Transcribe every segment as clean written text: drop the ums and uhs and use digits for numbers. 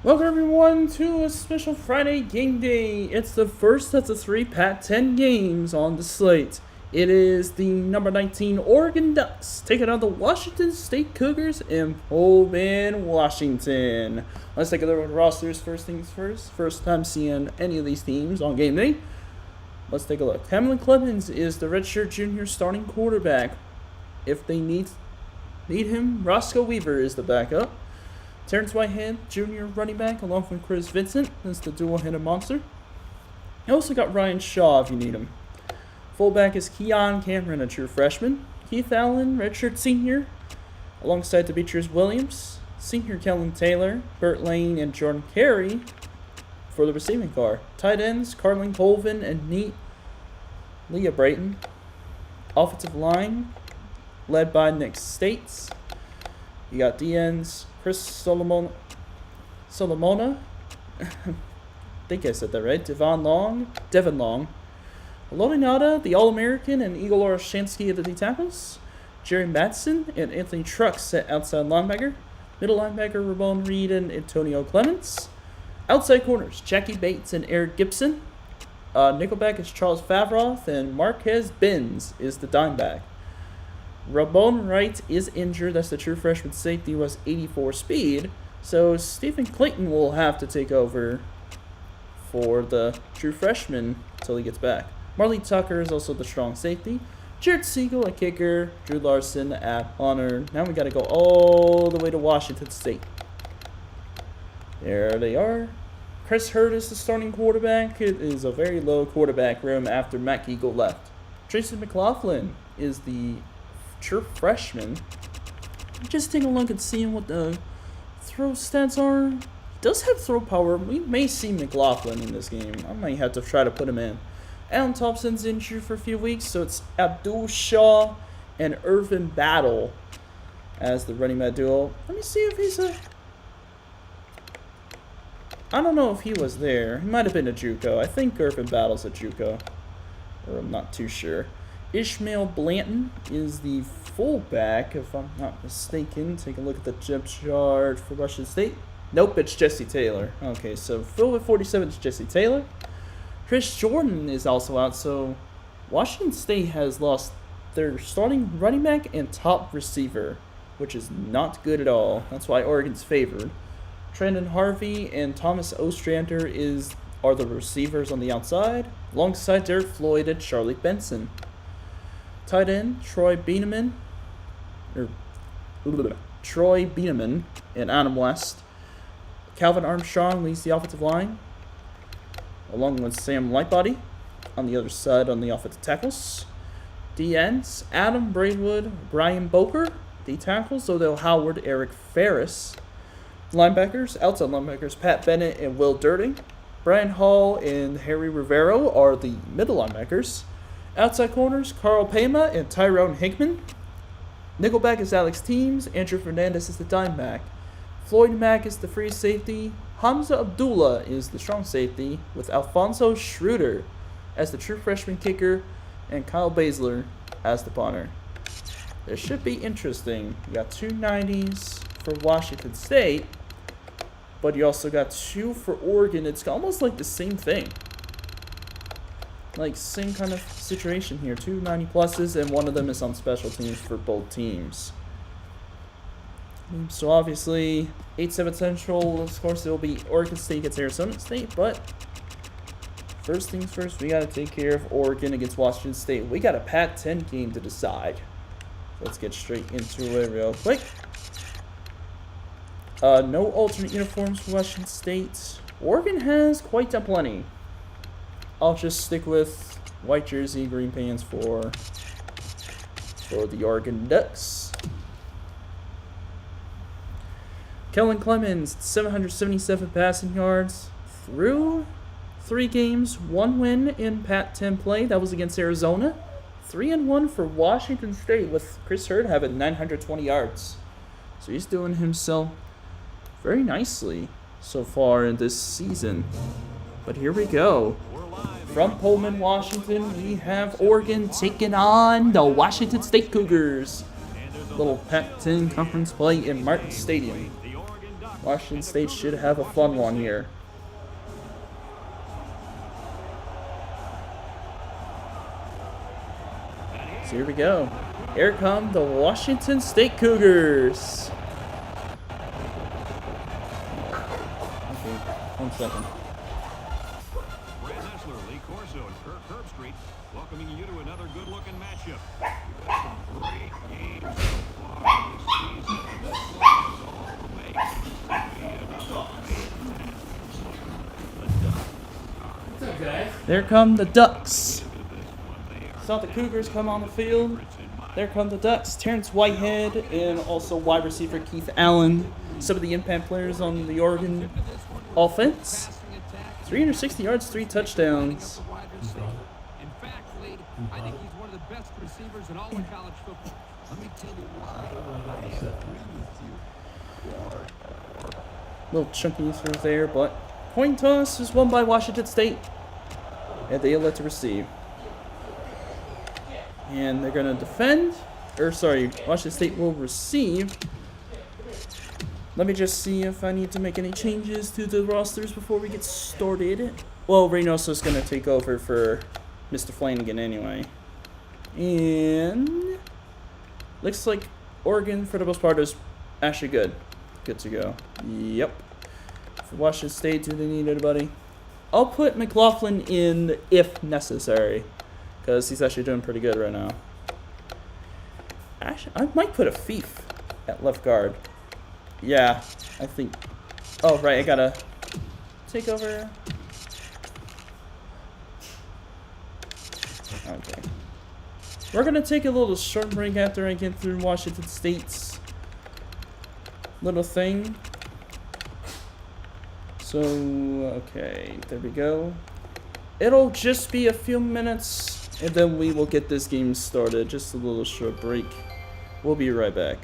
Welcome everyone to a special Friday game day. It's the first of the 3 Pac-10 games on the slate. It is the number 19 Oregon Ducks taking on the Washington State Cougars in Pullman, Washington. Let's take a look at the rosters. First things first. First time seeing any of these teams on game day. Let's take a look. Hamlin Clemens is the redshirt junior starting quarterback. If they need him, Roscoe Weaver is the backup. Terrence Whitehead, junior running back, along with Chris Vincent. That's the dual-headed monster. You also got Ryan Shaw if you need him. Fullback is Keon Cameron, a true freshman. Keith Allen, redshirt senior, alongside Demetrius Williams. Senior Kellen Taylor, Burt Lane, and Jordan Carey for the receiving car. Tight ends, Carlin Colvin and Leah Brayton. Offensive line, led by Nick States. You got DNs, Chris Solomona, I think I said that right, Devin Long, Loninada, the All-American, and Igor Oroshansky at the D tackles, Jerry Madsen and Anthony Trucks at outside linebacker, middle linebacker Ramon Reed and Antonio Clements, outside corners Jackie Bates and Eric Gibson, nickelback is Charles Favroth, and Marquez Benz is the dimeback. Ramon Wright is injured. That's the true freshman safety, was 84 speed. So Stephen Clayton will have to take over for the true freshman until he gets back. Marley Tucker is also the strong safety. Jared Siegel at kicker. Drew Larson at punter. Now we got to go all the way to Washington State. There they are. Chris Hurd is the starting quarterback. It is a very low quarterback room after Matt Eagle left. Tracy McLaughlin is the true freshman. Just take a look and see what the throw stats are. He does have throw power. We may see McLaughlin in this game. I might have to try to put him in. Alan Thompson's injured for a few weeks, so it's Abdul Shaw and Irvin Battle as the running back duo. Let me see if he's I don't know if he was there. He might have been a JUCO. I think Irvin Battle's a JUCO, or I'm not too sure. Ishmael Blanton is the fullback, if I'm not mistaken. Take a look at the depth chart for Washington State. Nope, it's Jesse Taylor. Okay, so fill with 47 is Jesse Taylor. Chris Jordan is also out, so Washington State has lost their starting running back and top receiver, which is not good at all. That's why Oregon's favored. Trendon Harvey and Thomas Ostrander are the receivers on the outside, alongside Derek Floyd and Charlie Benson. Tight end, Troy Bieneman and Adam West. Calvin Armstrong leads the offensive line, along with Sam Lightbody on the other side on the offensive tackles. D ends, Adam Braidwood, Brian Boker. D tackles, Odell Howard, Eric Ferris. Linebackers, outside linebackers, Pat Bennett and Will Durden. Brian Hall and Harry Rivero are the middle linebackers. Outside corners, Carl Pema and Tyrone Hickman. Nickelback is Alex Teams. Andrew Fernandez is the dimeback. Floyd Mack is the free safety. Hamza Abdullah is the strong safety, with Alfonso Schroeder as the true freshman kicker and Kyle Baszler as the punter. This should be interesting. You got 2 90s for Washington State, but you also got 2 for Oregon. It's almost like the same thing. Like, same kind of situation here. 2 90 pluses, and one of them is on special teams for both teams. So obviously, 8-7 Central, of course, it will be Oregon State against Arizona State, but first things first, we got to take care of Oregon against Washington State. We got a Pac-10 game to decide. Let's get straight into it real quick. No alternate uniforms for Washington State. Oregon has quite a plenty. I'll just stick with white jersey, green pants for the Oregon Ducks. Kellen Clemens, 777 passing yards through 3 games, 1 win in Pac-10 play. That was against Arizona. 3-1 for Washington State, with Chris Hurd having 920 yards. So he's doing himself very nicely so far in this season. But here we go. From Pullman, Washington, we have Oregon taking on the Washington State Cougars. Little Pac-10 conference play in Martin Stadium. Washington State should have a fun one here. So here we go. Here come the Washington State Cougars. Okay, 1 second. Welcoming you to another good-looking matchup. Great games so far. There come the Ducks. Saw the Cougars come on the field. There come the Ducks. Terrence Whitehead and also wide receiver Keith Allen. Some of the impact players on the Oregon offense. 360 yards, 3 touchdowns. In fact, Slade, I think he's one of the best receivers in all of college football. Let me tell you why. Little chunky through there, but coin toss is won by Washington State. And they elect to receive. And they're going to defend. Washington State will receive. Let me just see if I need to make any changes to the rosters before we get started. Well, Reynoso's going to take over for Mr. Flanagan anyway. And looks like Oregon, for the most part, is actually good. Good to go. Yep. For Washington State, do they need anybody? I'll put McLaughlin in if necessary, because he's actually doing pretty good right now. Actually, I might put a thief at left guard. Yeah, I think. Oh, right, I gotta take over. Okay. We're gonna take a little short break after I get through Washington State's little thing. So, okay, there we go. It'll just be a few minutes, and then we will get this game started. Just a little short break. We'll be right back.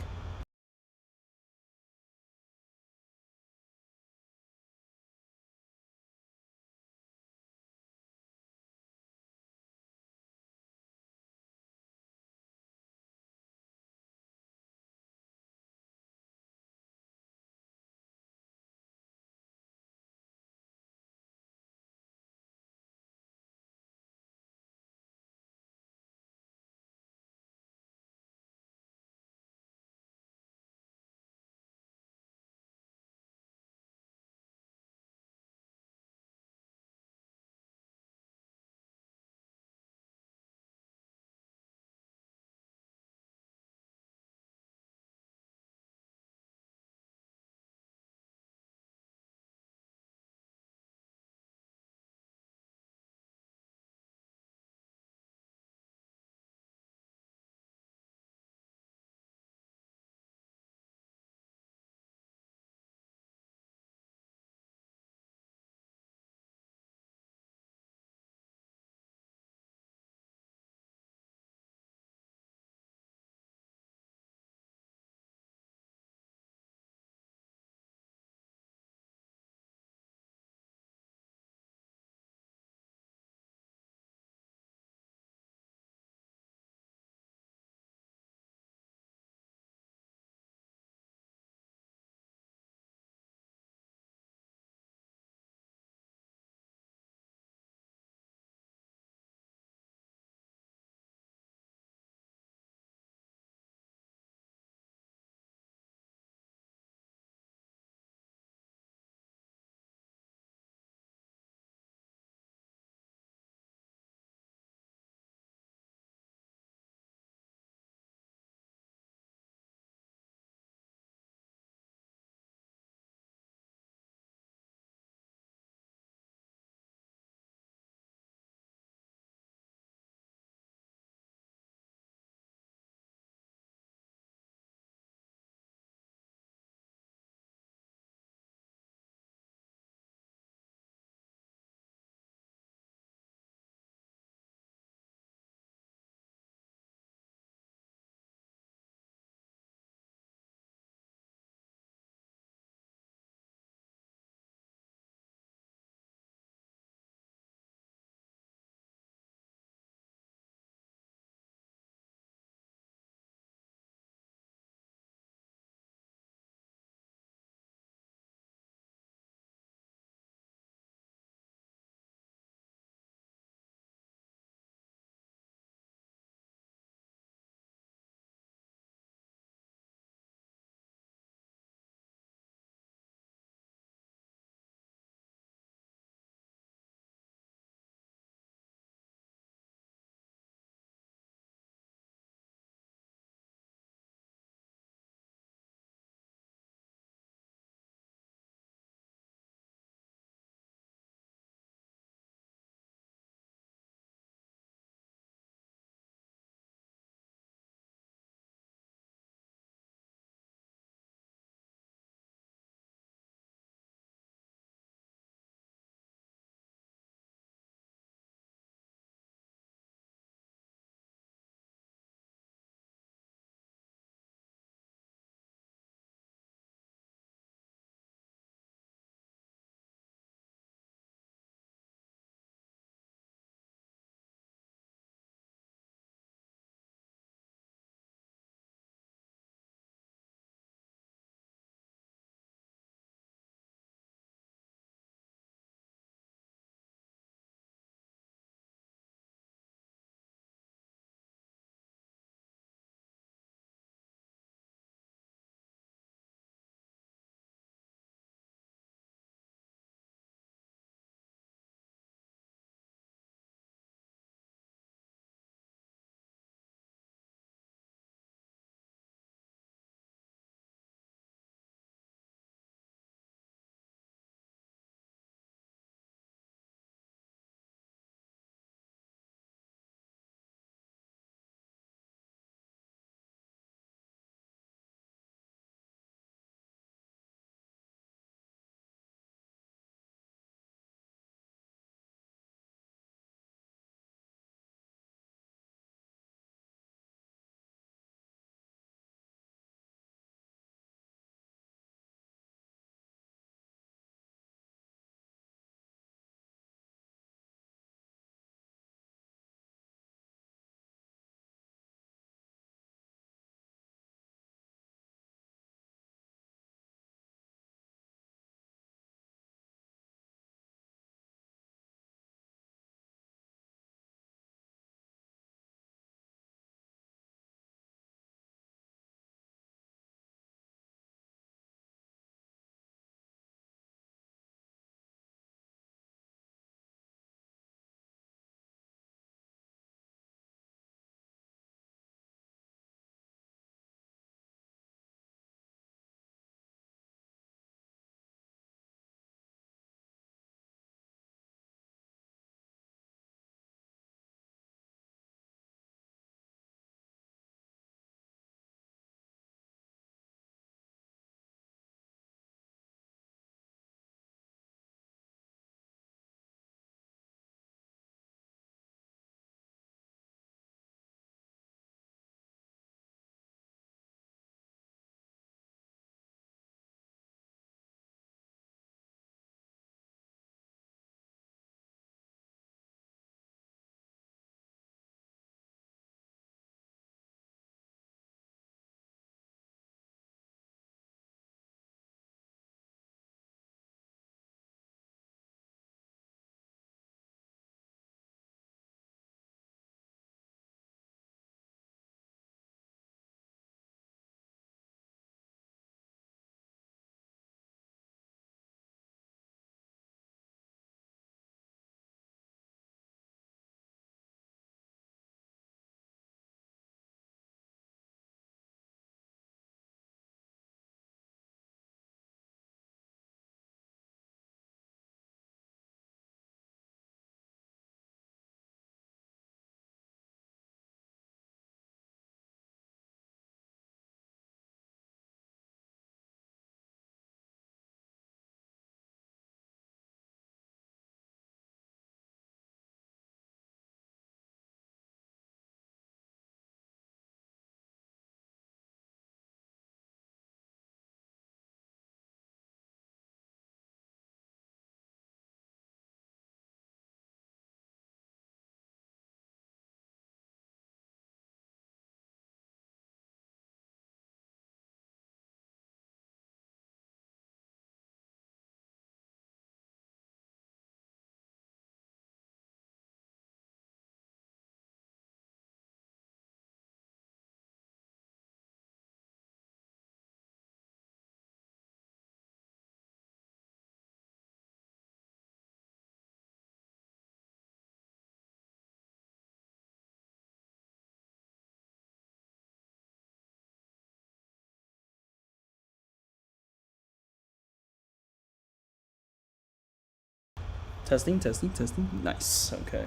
Testing, testing, testing. Nice. Okay.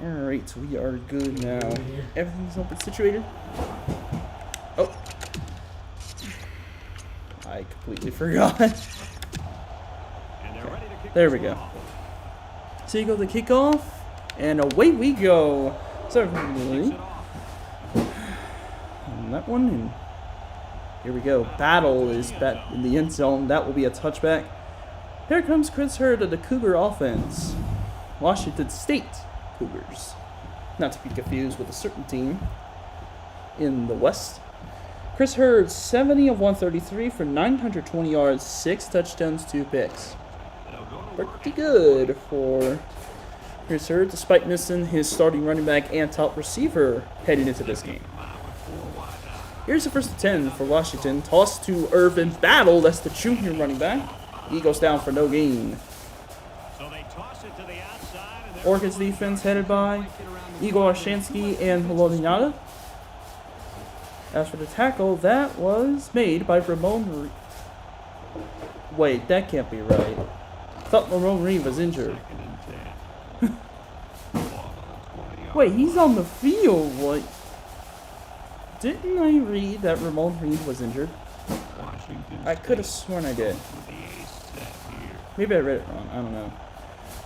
Alright, we are good now. Everything's open situated. Oh. I completely forgot. There we go. So you go the kickoff, and away we go. So on that one, and here we go. Battle is bet in the end zone. That will be a touchback. Here comes Chris Hurd of the Cougar offense. Washington State Cougars. Not to be confused with a certain team in the West. Chris Hurd, 70 of 133 for 920 yards, 6 touchdowns, 2 picks. Pretty good for Chris Hurd, despite missing his starting running back and top receiver heading into this game. Here's the first and 10 for Washington. Toss to Irvin Battle. That's the junior running back. He goes down for no gain. Oregon's defense headed by Igor Shansky and Holodinata. As for the tackle, that was made by Ramon. Wait, that can't be right. I thought Ramon Reed was injured. Wait, he's on the field. What? Didn't I read that Ramon Reed was injured? I could have sworn I did. Maybe I read it wrong. I don't know.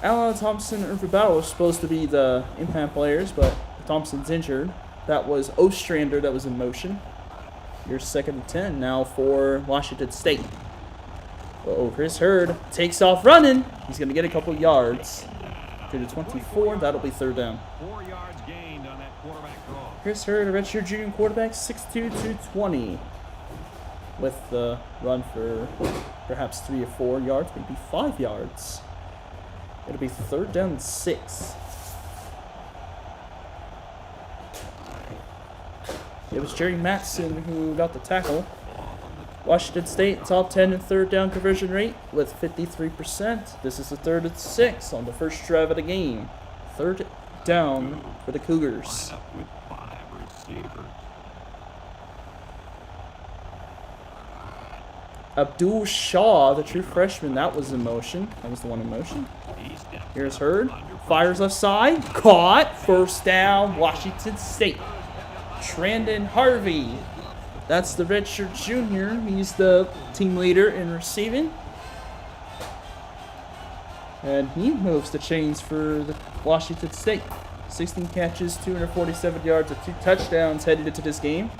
Allen Thompson and Irvin Battle were supposed to be the impact players, but Thompson's injured. That was Ostrander that was in motion. Here's second and 10 now for Washington State. Oh, Chris Hurd takes off running. He's going to get a couple yards. To the 24, that'll be third down. 4 yards gained on that quarterback draw. Chris Hurd, a redshirt junior quarterback, 6'2", 220. With the run for perhaps 3 or 4 yards, maybe 5 yards. It'll be third down and 6. It was Jerry Matson who got the tackle. Washington State top 10 in third down conversion rate with 53%. This is the third and 6 on the first drive of the game. Third down for the Cougars. Abdul Shaw, the true freshman, that was in motion. That was the one in motion. Here's Hurd. Fires left side. Caught. First down, Washington State. Trandon Harvey. That's the redshirt junior. He's the team leader in receiving. And he moves the chains for the Washington State. 16 catches, 247 yards, and 2 touchdowns headed into this game.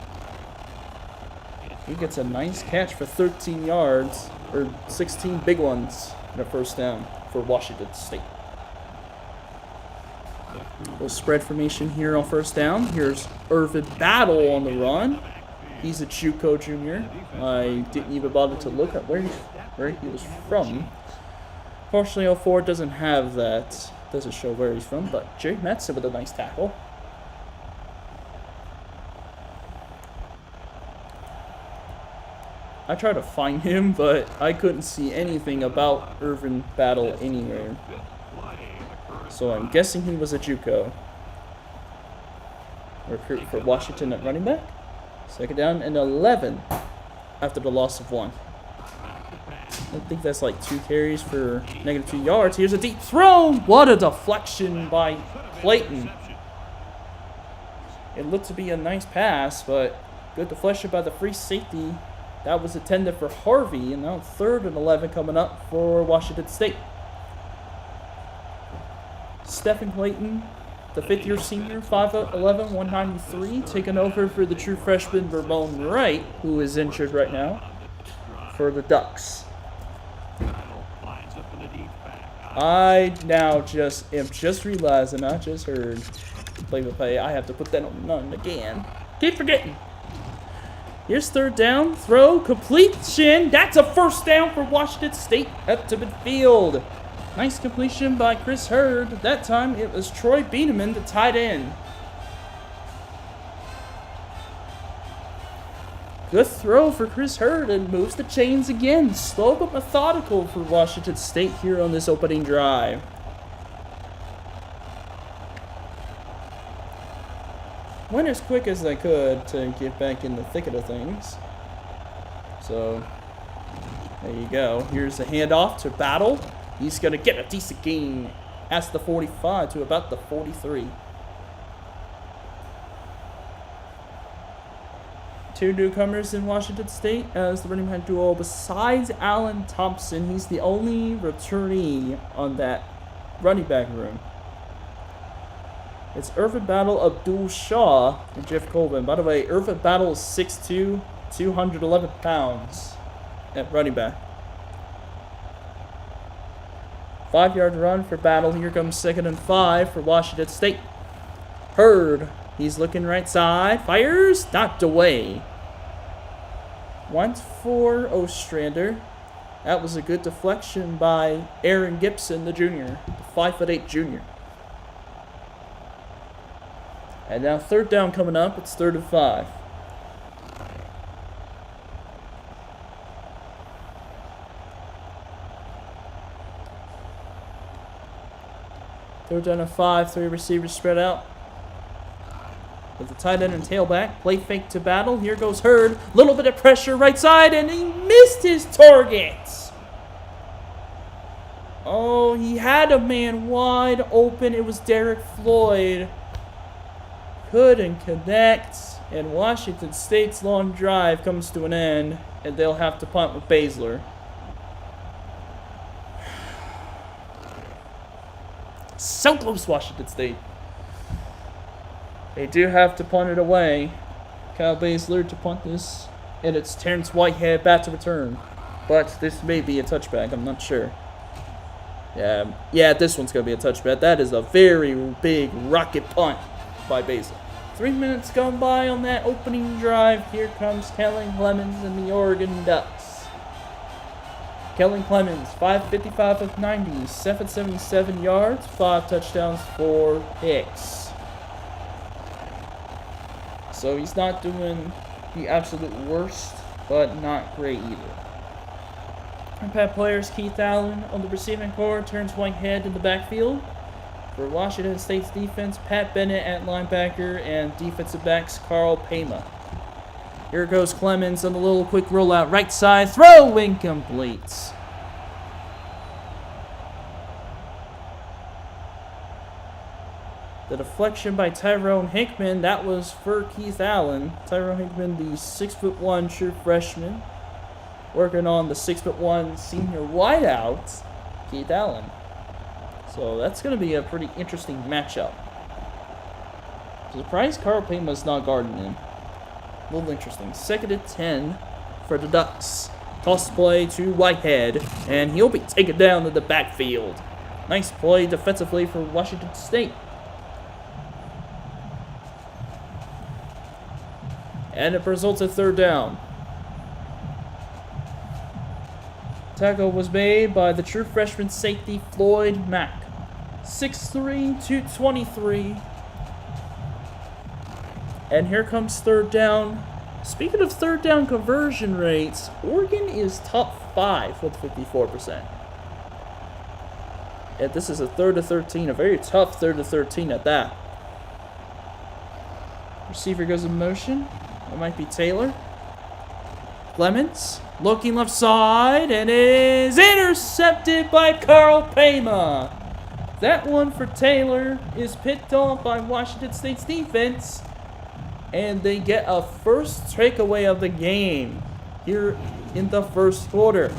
He gets a nice catch for 13 yards, or 16 big ones in a first down for Washington State. Little spread formation here on first down. Here's Irvin Battle on the run. He's a JUCO junior. I didn't even bother to look at where he was from. Fortunately, 04 doesn't have that. Doesn't show where he's from, but Jerry Metzen with a nice tackle. I tried to find him, but I couldn't see anything about Irvin Battle anywhere. So I'm guessing he was a JUCO. Recruit for Washington at running back. Second down and 11 after the loss of 1. I think that's like 2 carries for -2 yards. Here's a deep throw. What a deflection by Clayton. It looked to be a nice pass, but good deflection by the free safety. That was intended for Harvey, and now third and 11 coming up for Washington State. Stephen Clayton, the 5th-year senior, 5'11", 193, taking over for the true freshman Ramon Wright, who is injured right now for the Ducks. I now am just realizing, I just heard play-by-play, I have to put that on none again. Keep forgetting. Here's third down, throw, completion. That's a first down for Washington State up to midfield. Nice completion by Chris Hurd. That time it was Troy Bieneman, the tight end. Good throw for Chris Hurd and moves the chains again. Slow but methodical for Washington State here on this opening drive. Went as quick as I could to get back in the thicket of things. So, there you go. Here's the handoff to Battle. He's going to get a decent gain past the 45 to about the 43. Two newcomers in Washington State as the running back duo. Besides Allen Thompson, he's the only returnee on that running back room. It's Irvin Battle, Abdul Shaw, and Jeff Colvin. By the way, Irvin Battle is 6'2", 211 pounds at running back. 5-yard run for Battle. Here comes 2nd and 5 for Washington State. Hurd. He's looking right side. Fires. Knocked away. Went for Ostrander. That was a good deflection by Aaron Gibson, the junior. The 5'8" junior. And now 3rd down coming up. It's 3rd and 5. Third down and 5. 3 receivers spread out. With the tight end and tailback. Play fake to Battle. Here goes Hurd. Little bit of pressure right side, and he missed his target. Oh, he had a man wide open. It was Derek Floyd. Couldn't connect. And Washington State's long drive comes to an end, and they'll have to punt with Baszler. So close, Washington State. They do have to punt it away. Kyle Baszler to punt this. And it's Terrence Whitehead back to return. But this may be a touchback. I'm not sure. Yeah, this one's going to be a touchback. That is a very big rocket punt by Baszler. 3 minutes gone by on that opening drive. Here comes Kellen Clemens and the Oregon Ducks. Kellen Clemens, 555 of 90, 777 yards, 5 touchdowns, 4 picks. So he's not doing the absolute worst, but not great either. Impact players Keith Allen on the receiving corps, turns Whitehead in the backfield. For Washington State's defense, Pat Bennett at linebacker and defensive backs Carl Pema. Here goes Clemens on the little quick rollout right side, throw incomplete. The deflection by Tyrone Hickman, that was for Keith Allen. Tyrone Hickman, the 6'1" true freshman, working on the 6'1" senior wideout, Keith Allen. So that's going to be a pretty interesting matchup. Surprised Carl Pema's not guarding him. A little interesting. 2nd and 10 for the Ducks. Toss play to Whitehead, and he'll be taken down to the backfield. Nice play defensively for Washington State. And it results in 3rd down. Tackle was made by the true freshman safety Floyd Mack. 6'3", 223. And here comes 3rd down. Speaking of 3rd down conversion rates, Oregon is top 5 with 54%. And this is a 3rd and 13, a very tough 3rd and 13 at that. Receiver goes in motion. It might be Taylor. Clemens looking left side and is intercepted by Carl Pema. That one for Taylor is picked off by Washington State's defense. And they get a first takeaway of the game here in the 1st quarter.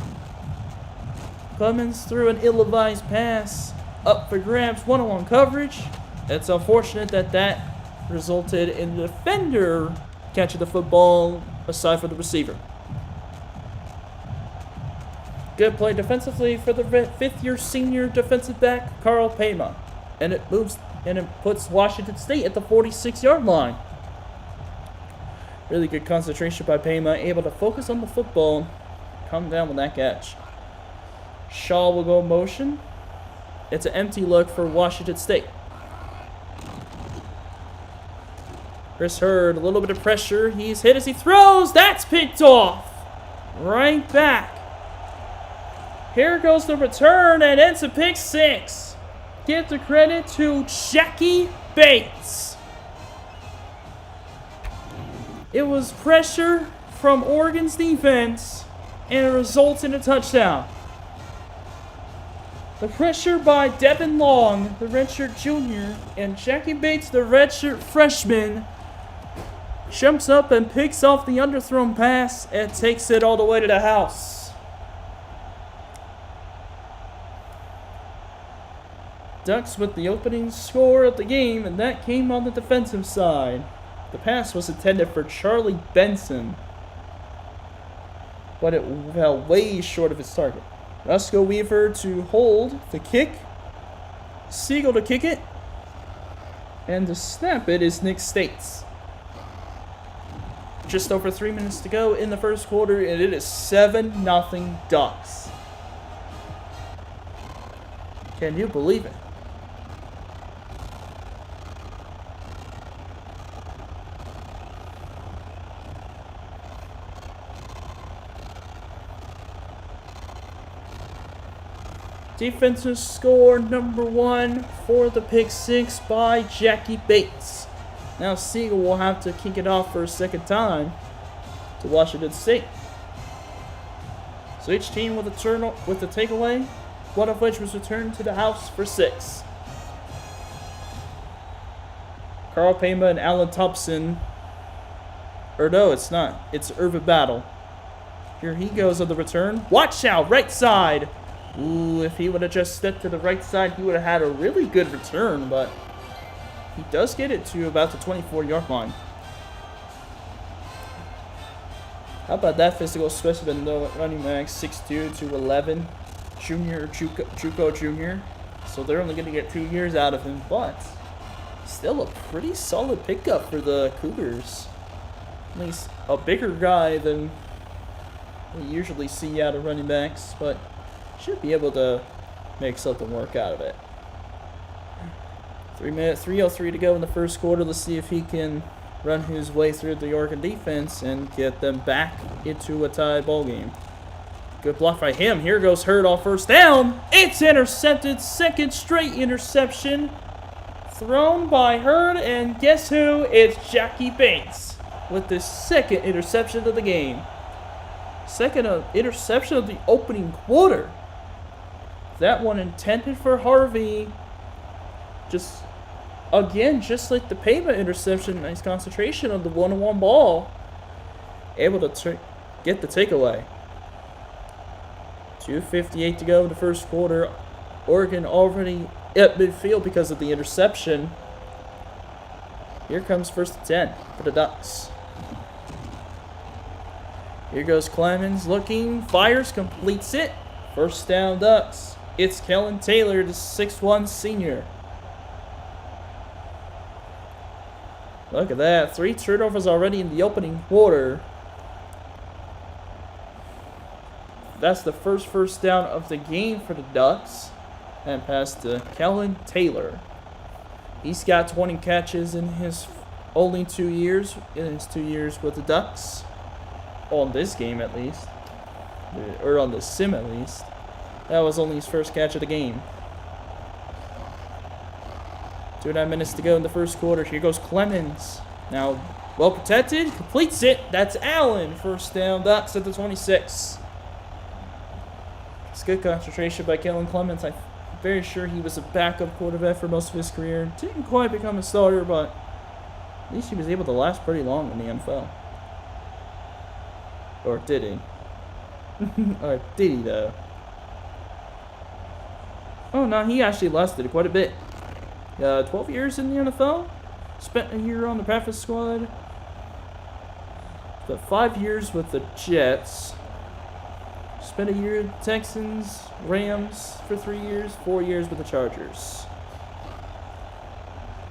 Clemens threw an ill-advised pass up for grabs, one-on-one coverage. It's unfortunate that resulted in the defender catching the football aside from the receiver. Good play defensively for the 5th-year senior defensive back, Carl Pema. And it puts Washington State at the 46-yard line. Really good concentration by Pema, able to focus on the football, come down with that catch. Shaw will go in motion. It's an empty look for Washington State. Chris Hurd, a little bit of pressure. He's hit as he throws. That's picked off. Right back. Here goes the return, and it's a pick 6. Give the credit to Jackie Bates. It was pressure from Oregon's defense, and it results in a touchdown. The pressure by Devin Long, the redshirt junior, and Jackie Bates, the redshirt freshman, jumps up and picks off the underthrown pass and takes it all the way to the house. Ducks with the opening score of the game, and that came on the defensive side. The pass was intended for Charlie Benson, but it fell way short of its target. Roscoe Weaver to hold the kick. Siegel to kick it. And to snap it is Nick States. Just over 3 minutes to go in the first quarter, and it is 7-0 Ducks. Can you believe it? Defensive score number 1 for the pick 6 by Jackie Bates. Now Siegel will have to kick it off for a second time to Washington State. So each team with a takeaway, one of which was returned to the house for 6. Carl Pema and Alan Thompson. Or no, it's not. It's Irvin Battle. Here he goes on the return. Watch out, right side. Ooh, if he would have just stepped to the right side, he would have had a really good return, but he does get it to about the 24-yard line. How about that physical specimen, though, running back 6'2" to 11, junior, Juco junior. So they're only going to get 2 years out of him, but still a pretty solid pickup for the Cougars. At least a bigger guy than we usually see out of running backs, but should be able to make something work out of it. 3:03 to go in the first quarter. Let's see if he can run his way through the Oregon defense and get them back into a tied ball game. Good block by him. Here goes Hurd on first down. It's intercepted. Second straight interception thrown by Hurd, and guess who? It's Jackie Bates with the second interception of the game. Second interception of the opening quarter. That one intended for Harvey. Just like the Pema interception, nice concentration on the one-on-one ball. Able to get the takeaway. 2:58 to go in the first quarter. Oregon already at midfield because of the interception. Here comes first and 10 for the Ducks. Here goes Clemens looking, fires, completes it. First down Ducks. It's Kellen Taylor, the 6'1" senior. Look at that. 3 turnovers already in the opening quarter. That's the first down of the game for the Ducks. And pass to Kellen Taylor. He's got 20 catches in his only 2 years. In his 2 years with the Ducks. On this game at least. Or on the sim at least. That was only his first catch of the game. 2.5 minutes to go in the first quarter. Here goes Clemens. Now, well protected. Completes it. That's Allen. First down. Ducks at the 26. It's good concentration by Kellen Clemens. I'm very sure he was a backup quarterback for most of his career. Didn't quite become a starter, but at least he was able to last pretty long in the NFL. Or did he? Or did he, though? Oh, no, he actually lasted quite a bit. 12 years in the NFL. Spent a year on the practice squad. Spent 5 years with the Jets. Spent a year with the Texans, Rams for 3 years. 4 years with the Chargers.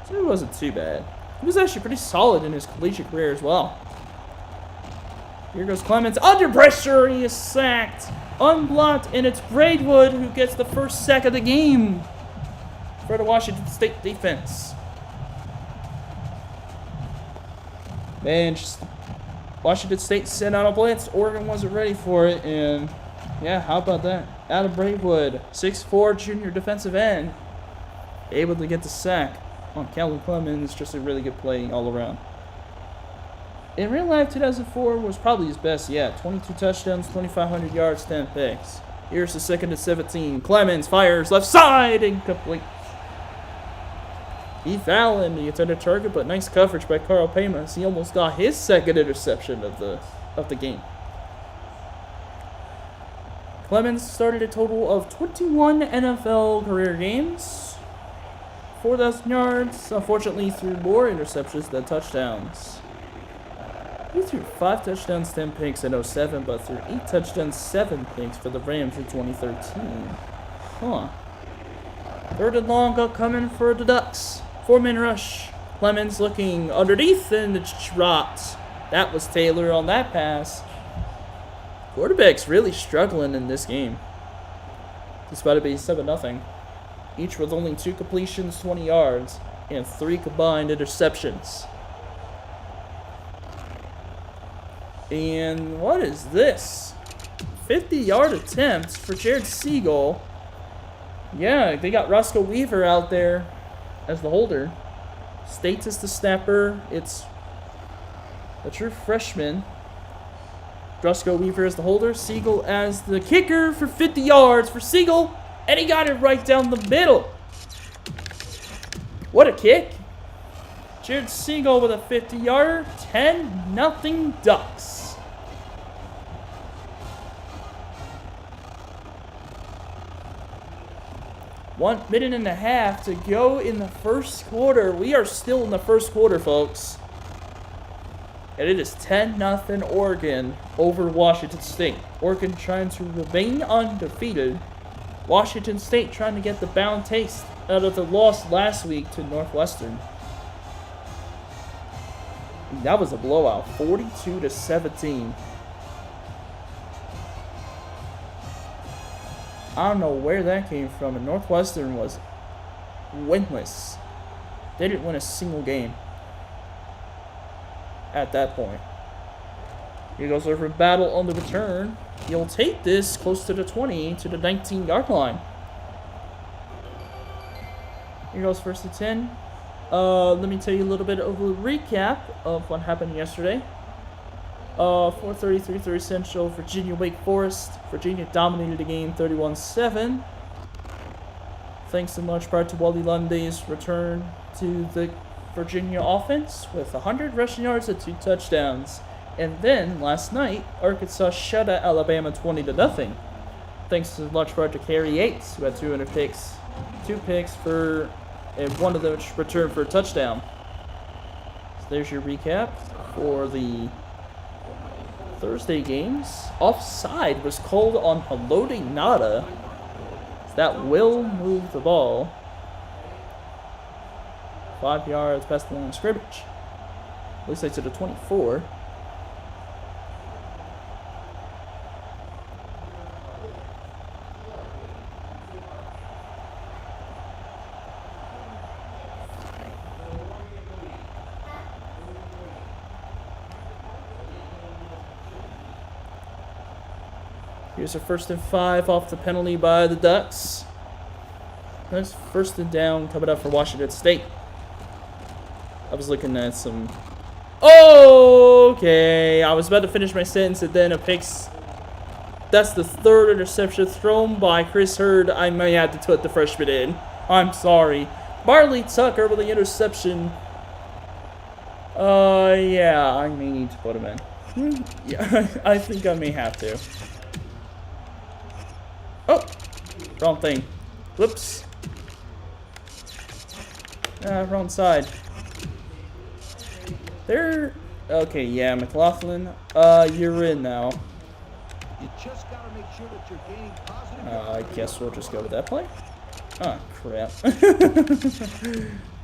So it wasn't too bad. He was actually pretty solid in his collegiate career as well. Here goes Clemens. Under pressure, he is sacked. Unblocked, and it's Braidwood who gets the first sack of the game for the Washington State defense. Man, just Washington State sent out a blitz. Oregon wasn't ready for it, and yeah, how about that? Adam Braidwood, 6'4" junior defensive end, able to get the sack on Kellen Clemens. Just a really good play all around. In real life, 2004 was probably his best yet. 22 touchdowns, 2,500 yards, 10 picks. Here's the 2nd and 17. Clemens fires left side, incomplete. Heath Allen, he gets under target, but nice coverage by Carl Pamas. He almost got his 2nd interception of the game. Clemens started a total of 21 NFL career games, 4,000 yards. Unfortunately, threw more interceptions than touchdowns. He threw 5 touchdowns, 10 picks in 07, but threw 8 touchdowns, 7 picks for the Rams in 2013. Huh. 3rd and long upcoming for the Ducks. 4-man rush. Clemens looking underneath, and it's dropped. That was Taylor on that pass. Quarterback's really struggling in this game, despite it being 7-0. Each with only 2 completions, 20 yards, and 3 combined interceptions. And what is this? 50-yard attempts for Jared Siegel. Yeah, they got Roscoe Weaver out there as the holder. States is the snapper. It's the true freshman. Roscoe Weaver as the holder. Siegel as the kicker for 50 yards for Siegel. And he got it right down the middle. What a kick. Jared Siegel with a 50-yarder. 10-0 Ducks. One minute and a half to go in the first quarter. We are still in the first quarter, folks. And it is 10-0 Oregon over Washington State. Oregon trying to remain undefeated. Washington State trying to get the bound taste out of the loss last week to Northwestern. That was a blowout, 42-17. I don't know where that came from, and Northwestern was winless. They didn't win a single game at that point. Here goes over battle on the return. He'll take this close to the 20 to the 19-yard line. Here goes 1st and 10. Let me tell you a little bit of a recap of what happened yesterday. 4:33 Central, Virginia, Wake Forest. Virginia dominated the game 31-7. Thanks in large part to Wally Lundy's return to the Virginia offense with 100 rushing yards and 2 touchdowns. And then, last night, Arkansas shut out Alabama 20-0. Thanks in large part to Kerry Yates, who had 200 picks. 2 picks for, and one of them returned for a touchdown. So there's your recap for the Thursday games. Offside was called on Haloti Ngata. That will move the ball 5 yards past the line of scrimmage. Looks like to the 24. Here's a 1st and 5 off the penalty by the Ducks. That's 1st and down coming up for Washington State. I was looking at some... Okay, I was about to finish my sentence and then a pick's... That's the 3rd interception thrown by Chris Hurd. I may have to put the freshman in. I'm sorry. Marley Tucker with the interception. Yeah, I may need to put him in. Yeah, I think I may have to. Oh, wrong thing. Whoops. Wrong side. There. Okay, yeah, McLaughlin. You're in now. You just gotta make sure that you're gaining positive. I guess we'll just go with that play. Oh, crap.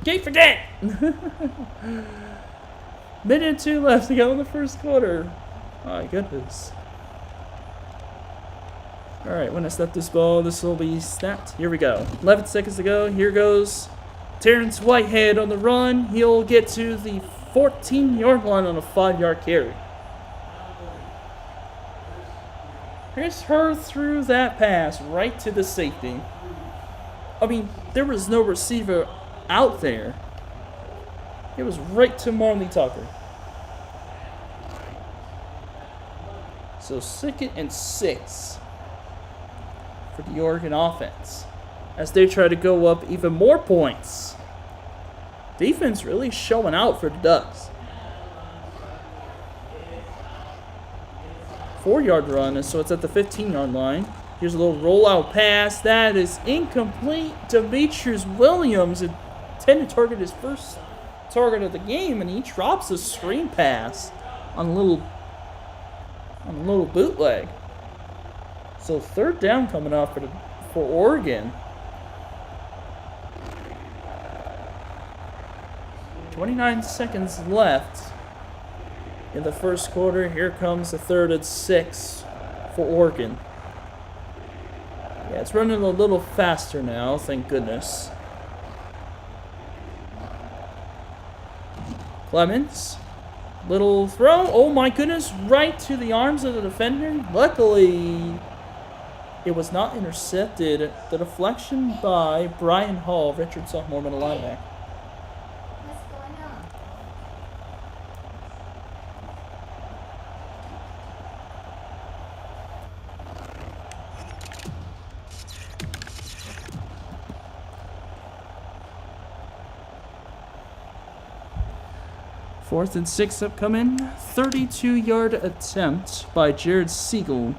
Can't forget! Minute and 2 left to go in the first quarter. My goodness. Alright, when I snap this ball, this will be snapped. Here we go. 11 seconds to go. Here goes Terrence Whitehead on the run. He'll get to the 14-yard line on a 5-yard carry. Chris Hurd threw that pass right to the safety. I mean, there was no receiver out there. It was right to Marley Tucker. So 2nd and 6. for the Oregon offense as they try to go up even more points. Defense really showing out for the Ducks. 4-yard run, so it's at the 15-yard line. Here's a little rollout pass. That is incomplete. Demetrius Williams intended to target his first target of the game, and he drops a screen pass on a little bootleg. So 3rd down coming off for Oregon. 29 seconds left in the first quarter. Here comes the 3rd and 6 for Oregon. Yeah, it's running a little faster now, thank goodness. Clemens, little throw. Oh my goodness, right to the arms of the defender. Luckily, it was not intercepted. The deflection by Brian Hall, Richard sophomore middle linebacker. What's going on? 4th and 6 upcoming. 32-yard attempt by Jared Siegel.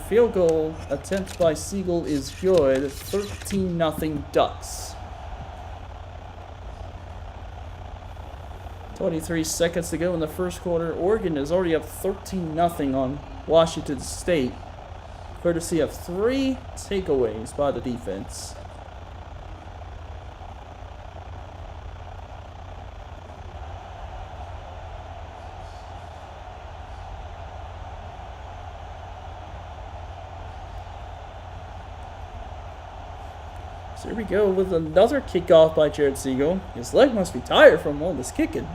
Field goal attempt by Siegel is good. 13-0 Ducks. 23 seconds to go in the first quarter. Oregon is already up 13-0 on Washington State, courtesy of 3 takeaways by the defense. So here we go with another kickoff by Jared Siegel. His leg must be tired from all this kicking.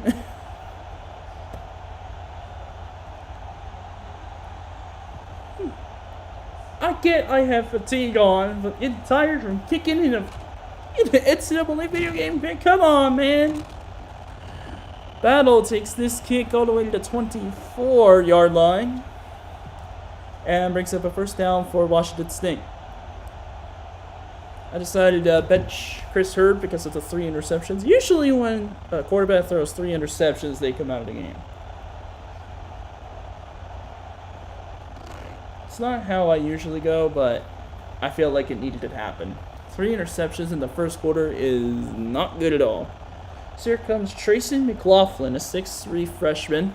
I have fatigue on, but getting tired from kicking in an NCAA video game. Come on, man. Battle takes this kick all the way to the 24-yard line and brings up a 1st down for Washington State. I decided to bench Chris Hurd because of the 3 interceptions. Usually when a quarterback throws 3 interceptions, they come out of the game. It's not how I usually go, but I feel like it needed to happen. 3 interceptions in the first quarter is not good at all. So here comes Tracy McLaughlin, a 6'3" freshman.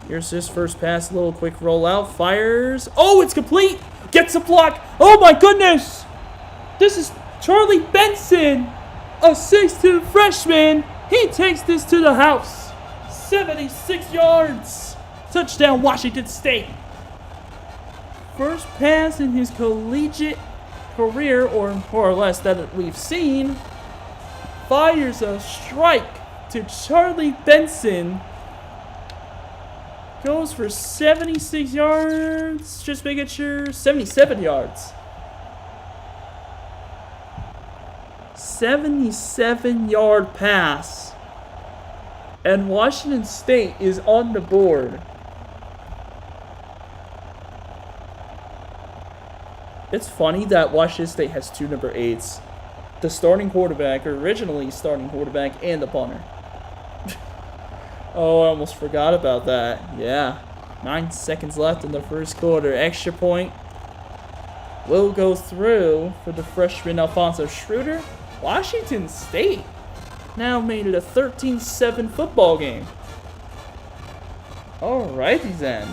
Here's his first pass, a little quick rollout, fires. Oh, it's complete! Gets a block. Oh my goodness! This is Charlie Benson, a 6'2" freshman. He takes this to the house. 76 yards. Touchdown, Washington State. First pass in his collegiate career, or more or less that we've seen. Fires a strike to Charlie Benson. Goes for 76 yards. Just making sure. 77 yards. 77-yard pass. And Washington State is on the board. It's funny that Washington State has 2 number 8s. The starting quarterback, or originally starting quarterback, and the punter. Oh, I almost forgot about that. Yeah. 9 seconds left in the first quarter. Extra point will go through for the freshman Alfonso Schroeder. Washington State now made it a 13-7 football game. Alrighty then.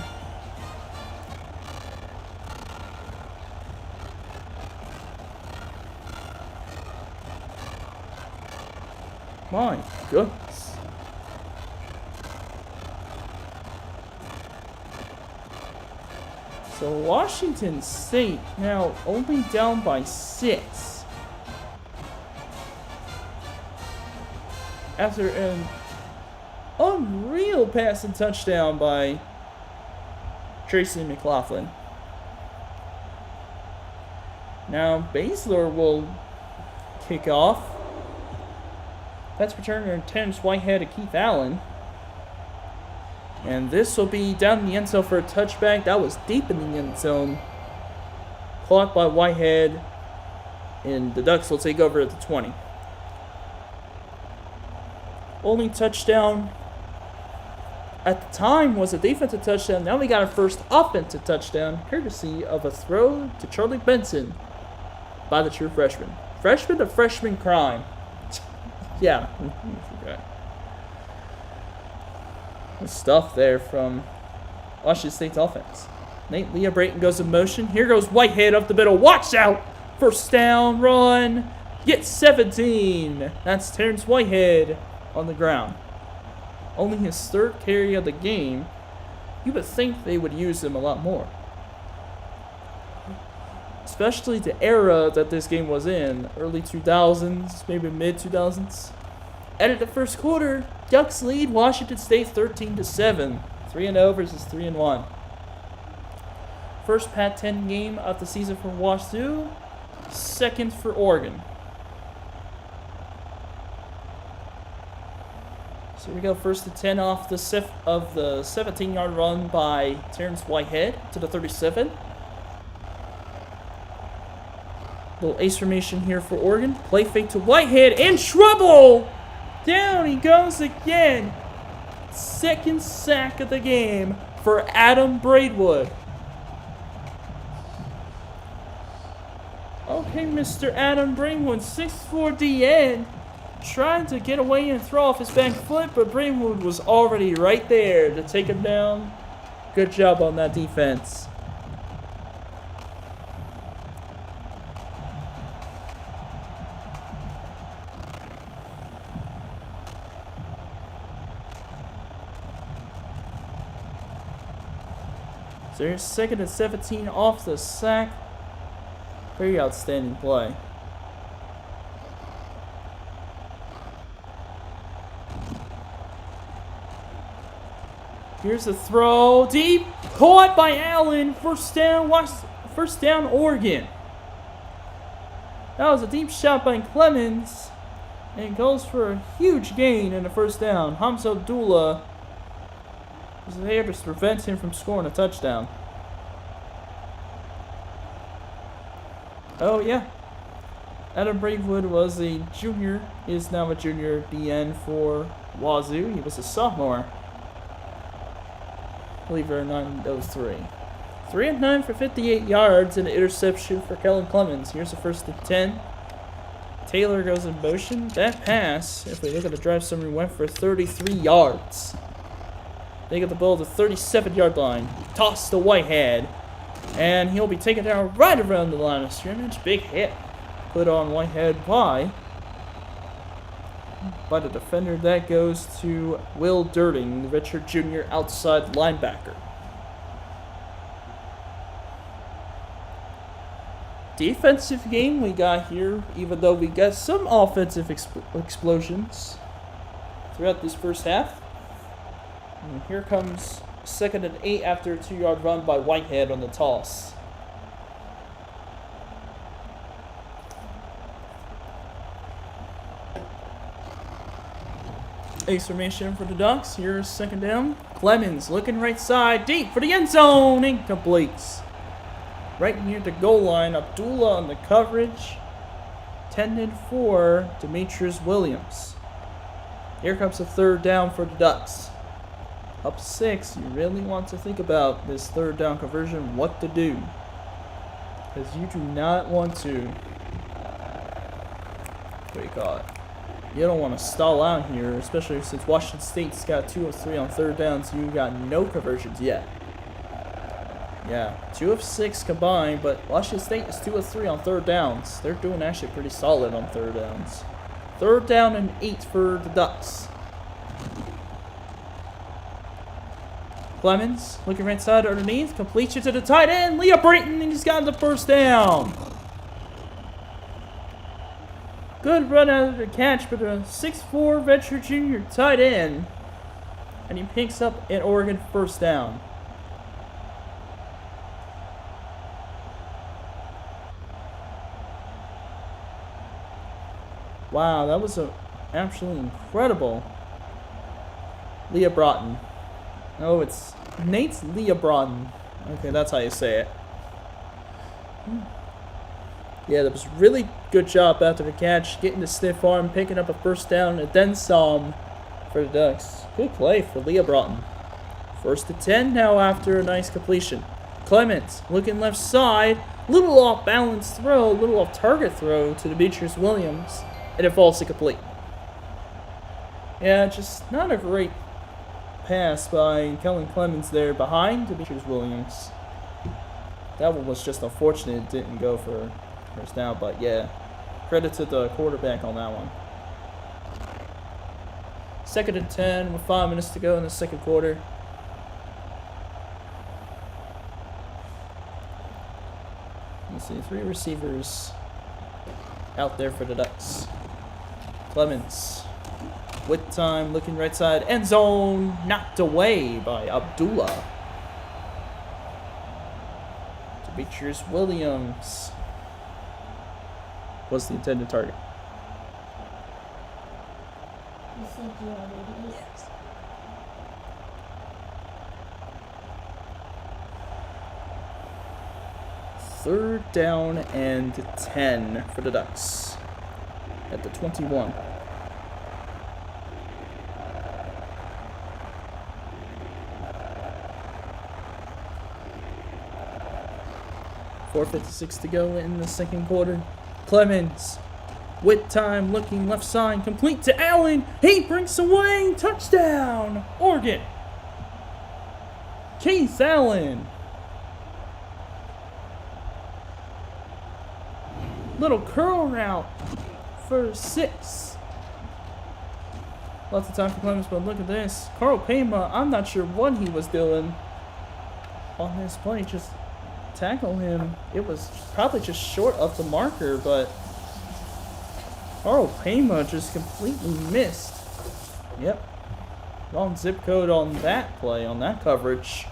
My goodness. So Washington State now only down by 6. After an unreal pass and touchdown by Tracy McLaughlin. Now Baszler will kickoff. That's returner Terrence Whitehead to Keith Allen. And this will be down in the end zone for a touchback. That was deep in the end zone. Caught by Whitehead. And the Ducks will take over at the 20. Only touchdown at the time was a defensive touchdown. Now we got our first offensive touchdown, courtesy of a throw to Charlie Benson by the true freshman. Freshman of freshman crime. Yeah. Okay. The stuff there from Washington State's offense. Nate Leah Brayton goes in motion. Here goes Whitehead up the middle. Watch out! First down, run. Get 17. That's Terrence Whitehead on the ground. Only his third carry of the game. You would think they would use him a lot more. Especially the era that this game was in. Early 2000s, maybe mid 2000s. At the first quarter, Ducks lead Washington State 13-7. 3-0 versus 3-1. First Pac-10 game of the season for WashU. Second for Oregon. So here we go, first and 10 off the 17-yard run by Terrence Whitehead to the 37. Little ace formation here for Oregon. Play fake to Whitehead, in trouble! Down he goes again. Second sack of the game for Adam Braidwood. Okay, Mr. Adam Braidwood, 6'4" DN. Trying to get away and throw off his back foot, but Braidwood was already right there to take him down. Good job on that defense. So here's second and 17 off the sack. Very outstanding play. Here's the throw, deep, caught by Allen. First down, Oregon. That was a deep shot by Clemens, and it goes for a huge gain in the first down. Hamza Abdullah was there to prevent him from scoring a touchdown. Oh yeah, Adam Braidwood was a junior, is now a junior DN for Wazoo. He was a sophomore. Believe it or not, those three. 3 and 9 for 58 yards and an interception for Kellen Clemens. Here's the first and 10. Taylor goes in motion. That pass, if we look at the drive summary, went for 33 yards. They get the ball to the 37-yard line. Toss to Whitehead. And he'll be taken down right around the line of scrimmage. Big hit put on Whitehead. Why? By the defender. That goes to Will Dirting, the redshirt junior outside linebacker. Defensive game we got here, even though we got some offensive explosions throughout this first half. And here comes second and 8 after a 2-yard run by Whitehead on the toss. Ace formation for the Ducks. Here's second down. Clemens looking right side, deep for the end zone. Incomplete. Right near the goal line. Abdullah on the coverage. Tended for Demetrius Williams. Here comes a third down for the Ducks. Up 6. You really want to think about this third down conversion, what to do. Because you do not want to. What do you call it? You don't want to stall out here, especially since Washington State's got 2 of 3 on third downs. You got no conversions yet. Yeah, 2 of 6 combined, but Washington State is 2 of 3 on third downs. They're doing actually pretty solid on third downs. Third down and 8 for the Ducks. Clemens looking right side underneath, completes it to the tight end, Leah Brayton, and he's got the first down. Good run out of the catch, but a 6'4" redshirt junior tight end, and he picks up an Oregon first down. Wow, that was a absolutely incredible. Leah Broughton. Oh, it's Nate's Leah Broughton. Okay, that's how you say it. Yeah, that was really good job after the catch, getting the stiff arm, picking up a first down, and then some for the Ducks. Good play for Leah Broughton. 1st and 10 now after a nice completion. Clements looking left side, little off balance throw, little off target throw to Demetrius Williams, and it falls incomplete. Yeah, just not a great pass by Kellen Clemens there behind Demetrius Williams. That one was just unfortunate it didn't go for first down, but yeah, credit to the quarterback on that one. 2nd and 10 with 5 minutes to go in the second quarter. You see 3 receivers out there for the Ducks. Clemens with time, looking right side, end zone, knocked away by Abdullah. Demetrius Williams was the intended target. You said you already ate. Yes. Third down and 10 for the Ducks at the 21. .456 to go in the second quarter. Clemens with time, looking left side, complete to Allen. He breaks away, touchdown, Oregon. Keith Allen. Little curl route for 6. Lots of time for Clemens, but look at this. Carl Pema, I'm not sure what he was doing on this play. Just tackle him. It was probably just short of the marker, but Carl Pema just completely missed. Yep. Wrong zip code on that play, on that coverage.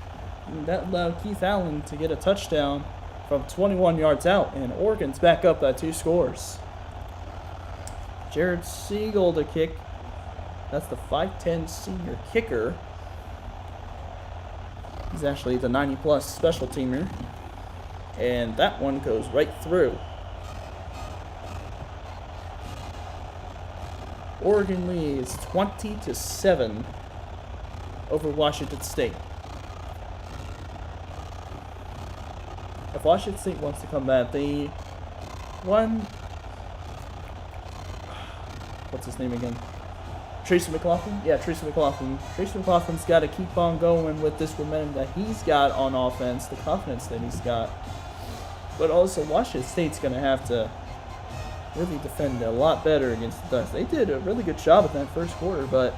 And that allowed Keith Allen to get a touchdown from 21 yards out, and Oregon's back up by 2 scores. Jared Siegel to kick. That's the 5'10 senior kicker. He's actually the 90-plus special teamer. And that one goes right through. Oregon leads 20-7 over Washington State. If Washington State wants to come back, they won. What's his name again? Tracy McLaughlin? Yeah, Tracy McLaughlin. Tracy McLaughlin's got to keep on going with this momentum that he's got on offense, the confidence that he's got. But also, Washington State's going to have to really defend a lot better against the Ducks. They did a really good job in that first quarter, but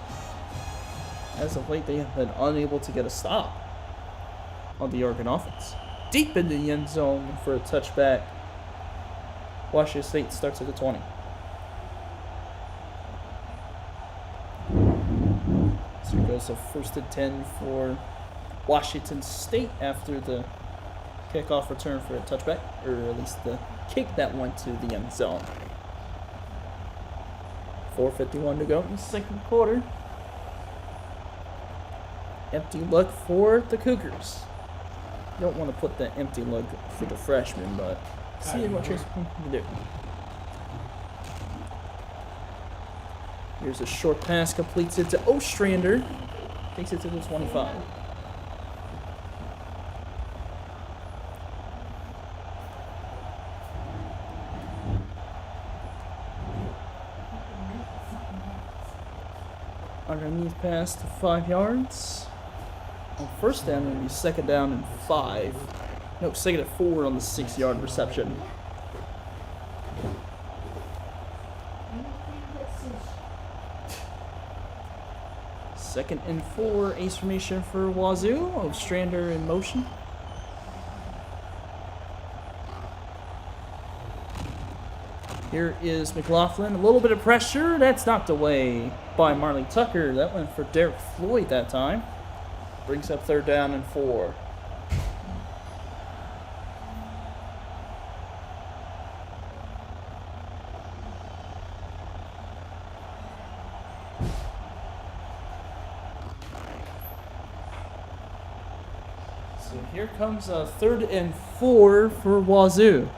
as of late, they have been unable to get a stop on the Oregon offense. Deep in the end zone for a touchback. Washington State starts at the 20. So it goes to 1st and 10 for Washington State after the kickoff return for a touchback, or at least the kick that went to the end zone. 4:51 to go in the second quarter. Empty look for the Cougars. You don't want to put the empty look for the freshmen, but see what Trace can do. Here's a short pass, completes it to Ostrander. Takes it to the 25. Underneath pass to 5 yards. On first down, it'll be 2nd down and 5. No, 2nd and 4 on the 6-yard reception. Second and 4, ace formation for Wazoo. Ostrander in motion. Here is McLaughlin. A little bit of pressure. That's knocked away by Marley Tucker. That went for Derek Floyd that time. Brings up 3rd down and 4. So here comes a 3rd and 4 for Wazoo.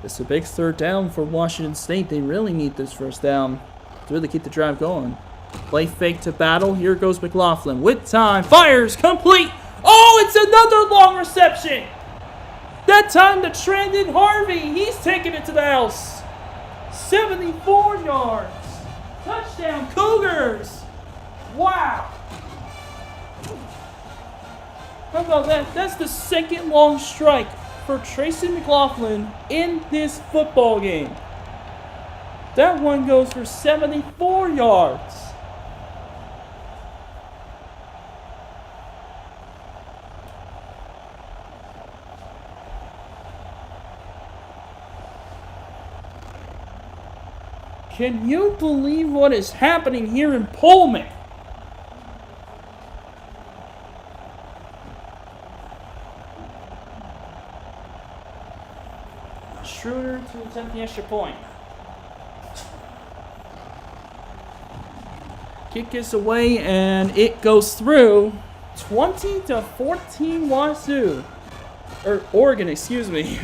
It's a big 3rd down for Washington State. They really need this 1st down to really keep the drive going. Play fake to battle. Here goes McLaughlin with time. Fires complete. Oh, it's another long reception. That time to Trandon Harvey. He's taking it to the house. 74 yards. Touchdown Cougars. Wow. How about that? That's the 2nd long strike for Tracy McLaughlin in this football game. That one goes for 74 yards. Can you believe what is happening here in Pullman? Schroeder to attempt the extra point. Kick is away and it goes through. 20-14 Wazoo. Or Oregon, excuse me.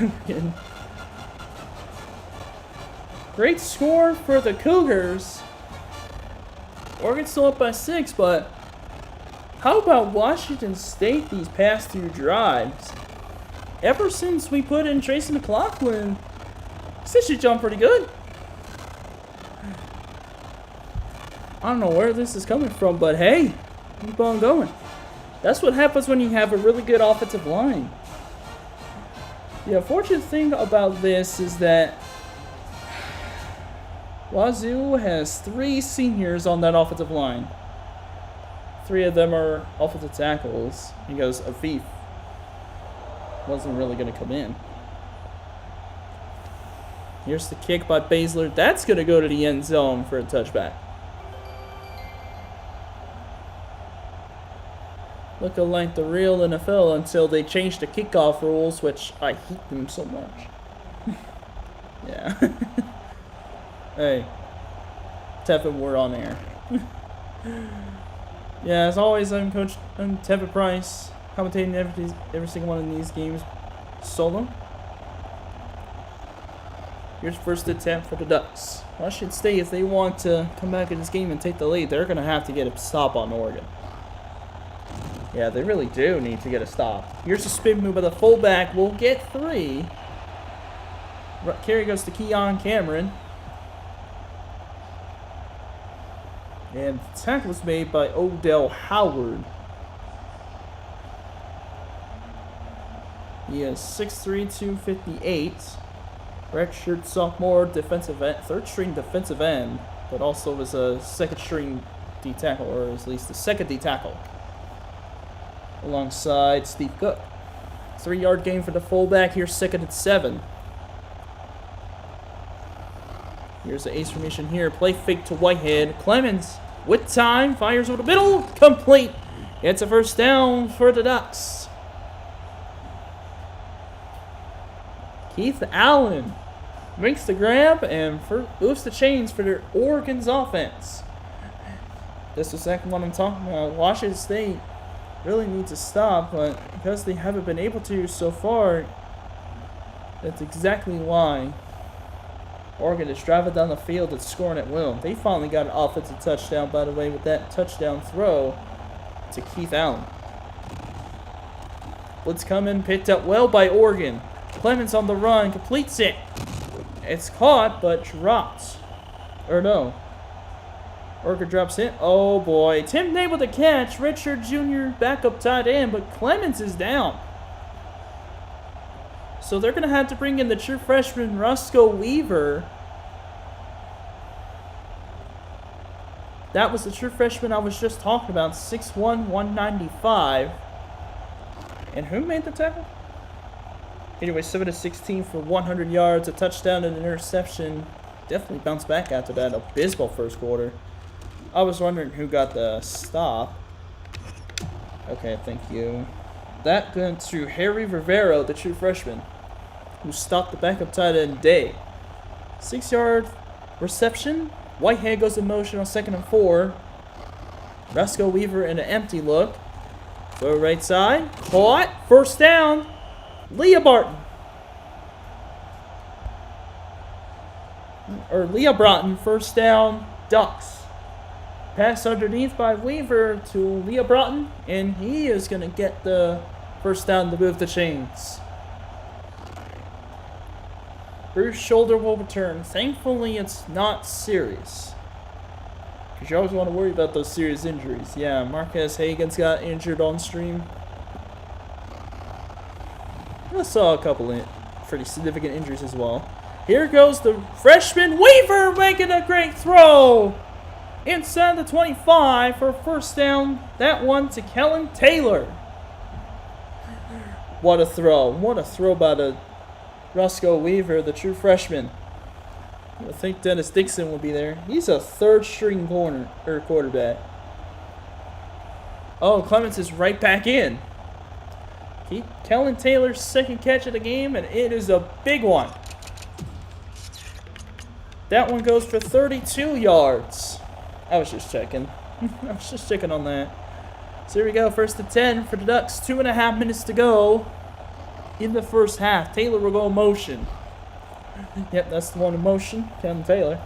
Great score for the Cougars. Oregon's still up by 6, but how about Washington State these past 2 drives? Ever since we put in Tracy McLaughlin, he's actually jumped pretty good. I don't know where this is coming from, but hey, keep on going. That's what happens when you have a really good offensive line. The unfortunate thing about this is that Wazoo has 3 seniors on that offensive line. 3 of them are offensive tackles because Afif wasn't really going to come in. Here's the kick by Baszler. That's going to go to the end zone for a touchback. Looking like the real NFL until they changed the kickoff rules, which I hate them so much. Yeah. Hey, Tevin, we're on air. Yeah, as always, I'm Tevin Price, commentating every single one of these games solo. Here's first attempt for the Ducks. Washington State, if they want to come back in this game and take the lead, they're going to have to get a stop on Oregon. Yeah, they really do need to get a stop. Here's a spin move by the fullback. We'll get 3. Carry goes to Keon Cameron. And the tackle was made by Odell Howard. He is 6'3", 258. Redshirt sophomore defensive end, 3rd string defensive end, but also was a 2nd string D tackle, or at least the 2nd D tackle, alongside Steve Cook. 3-yard gain for the fullback. Here's 2nd and 7. Here's the ace formation here. Play fake to Whitehead. Clemens with time. Fires over the middle. Complete. It's a 1st down for the Ducks. Keith Allen makes the grab and moves the chains for their Oregon's offense. This is the 2nd one I'm talking about. Washington State really needs to stop, but because they haven't been able to so far, that's exactly why Oregon is driving down the field and scoring at will. They finally got an offensive touchdown, by the way, with that touchdown throw to Keith Allen. Blitz coming, picked up well by Oregon. Clemens on the run, completes it. It's caught, but dropped. Or no. Oregon drops it. Oh boy. Tim able to catch. Richard Jr. backup tight end, but Clemens is down. So they're going to have to bring in the true freshman Roscoe Weaver. That was the true freshman I was just talking about, 6'1", 195. And who made the tackle? Anyway, 7-16 for 100 yards, a touchdown and an interception. Definitely bounced back after that abysmal 1st quarter. I was wondering who got the stop. Okay, thank you. That went to Harry Rivero, the true freshman, who stopped the backup tight end Day. 6-yard reception. Whitehead goes in motion on 2nd and 4. Roscoe Weaver in an empty look. Throw right side. Caught. First down. Leah Broughton, first down, Ducks. Pass underneath by Weaver to Leah Broughton, and he is going to get the first down to move the chains. Bruce's shoulder will return. Thankfully, it's not serious. Because you always want to worry about those serious injuries. Yeah, Marquez Hagan's got injured on stream. I saw a couple of pretty significant injuries as well. Here goes the freshman Weaver making a great throw inside the 25 for a first down. That one to Kellen Taylor. What a throw. What a throw by the Roscoe Weaver, the true freshman. I think Dennis Dixon will be there. He's a third-string quarterback. Oh, Clemens is right back in. Kellen Taylor's second catch of the game, and it is a big one. That one goes for 32 yards. I was just checking. I was just checking on that. So here we go, 1st and 10 for the Ducks. 2.5 minutes to go in the first half. Taylor will go in motion. Yep, that's the one in motion. Kellen Taylor.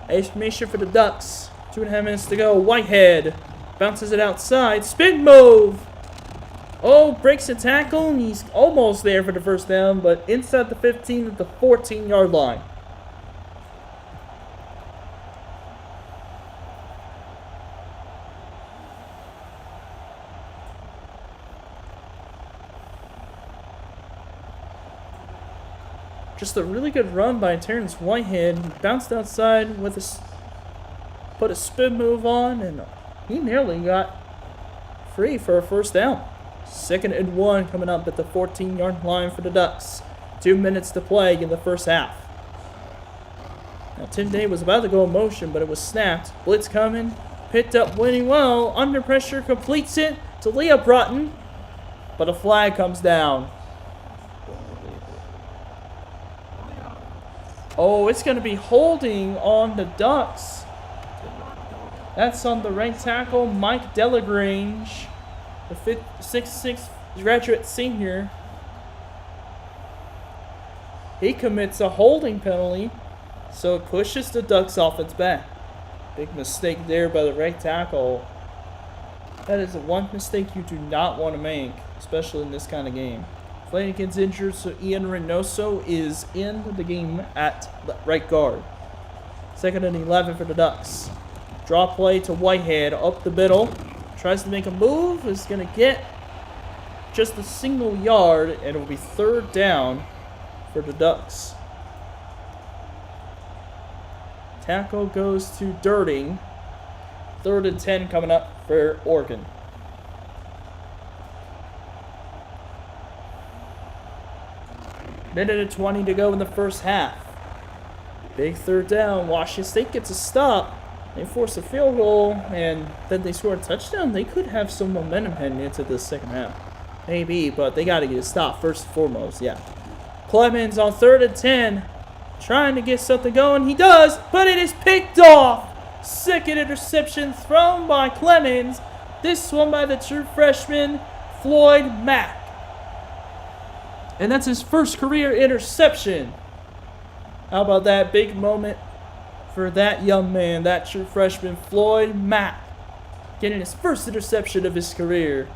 Exclamation for the Ducks. 2.5 minutes to go. Whitehead bounces it outside. Spin move. Oh, breaks a tackle, and he's almost there for the first down, but inside the 15 at the 14-yard line. Just a really good run by Terrence Whitehead. He bounced outside with put a spin move on, and he nearly got free for a first down. 2nd and 1 coming up at the 14-yard line for the Ducks. 2 minutes to play in the first half. Now, Tim Day was about to go in motion, but it was snapped. Blitz coming. Picked up winning well. Under pressure, completes it to Leah Broughton. But a flag comes down. Oh, it's going to be holding on the Ducks. That's on the right tackle, Mike Delagrange. The 6'6" graduate senior. He commits a holding penalty, so it pushes the Ducks offense back. Big mistake there by the right tackle. That is one mistake you do not want to make, especially in this kind of game. Flanagan's injured, so Ian Reynoso is in the game at right guard. 2nd and 11 for the Ducks. Draw play to Whitehead up the middle. Tries to make a move, is going to get just a single yard, and it will be 3rd down for the Ducks. Tackle goes to Dirting. 3rd and 10 coming up for Oregon. Minute and 20 to go in the first half. Big 3rd down. Washington State gets a stop. They force a field goal, and then they score a touchdown. They could have some momentum heading into the second half. Maybe, but they got to get a stop first and foremost, yeah. Clemens on 3rd and 10, trying to get something going. He does, but it is picked off. Second interception thrown by Clemens. This one by the true freshman, Floyd Mack. And that's his first career interception. How about that big moment for that young man, that true freshman, Floyd Mack, getting his first interception of his career.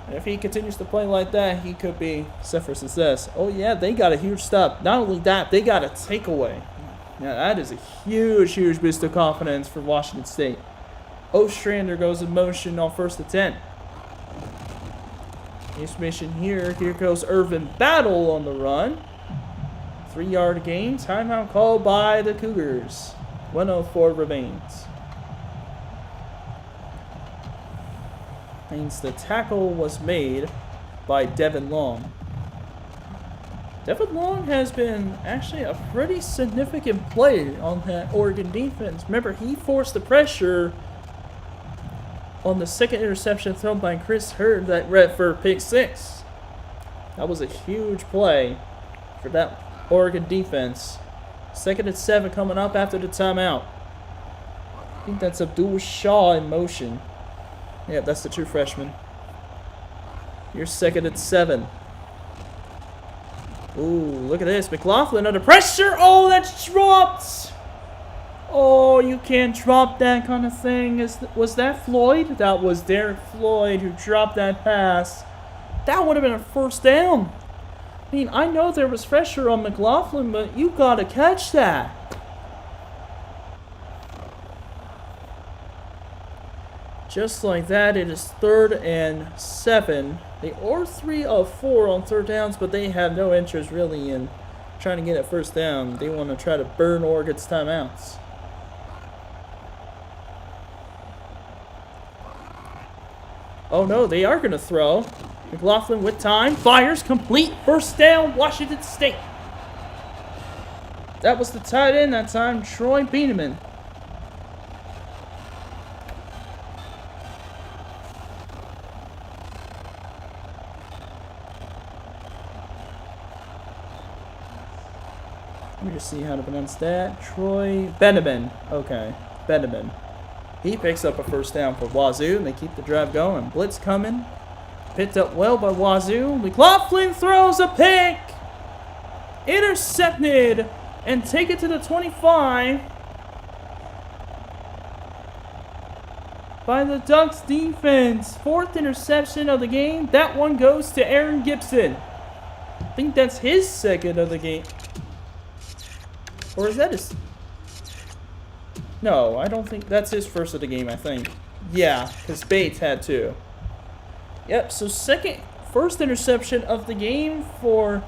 And if he continues to play like that, he could be set for success. Oh, yeah, they got a huge stop. Not only that, they got a takeaway. Now, that is a huge, huge boost of confidence for Washington State. Ostrander goes in motion on 1st and 10. Information here. Here goes Irvin Battle on the run. 3-yard gain. Timeout called by the Cougars. 1:04 remains. Means the tackle was made by Devin Long. Devin Long has been actually a pretty significant play on that Oregon defense. Remember, he forced the pressure on the second interception thrown by Chris Hurd that read for pick 6. That was a huge play for that Oregon defense. Second and 7 coming up after the timeout. I think that's Abdul Shaw in motion. Yeah, that's the true freshman. Here's second and 7. Ooh, look at this. McLaughlin under pressure. Oh, that's dropped. Oh, you can't drop that kind of thing. Was that Floyd? That was Derek Floyd who dropped that pass. That would have been a first down. I mean, I know there was pressure on McLaughlin, but you got to catch that. Just like that, it is 3rd and 7. They are 3 of 4 on third downs, but they have no interest really in trying to get a first down. They want to try to burn Oregon's timeouts. Oh no, they are going to throw. McLaughlin with time, fires, complete, first down, Washington State. That was the tight end that time, Troy Beaneman. Let me just see how to pronounce that. Troy Beneman. Okay, Beneman. He picks up a first down for Wazoo, and they keep the drive going. Blitz coming. Picked up well by Wazoo. McLaughlin throws a pick. Intercepted. And take it to the 25. By the Ducks defense. 4th interception of the game. That one goes to Aaron Gibson. I think that's his 2nd of the game. Or is that his... No, I don't think that's his 1st of the game, I think. Yeah, because Bates had 2. Yep, so first interception of the game for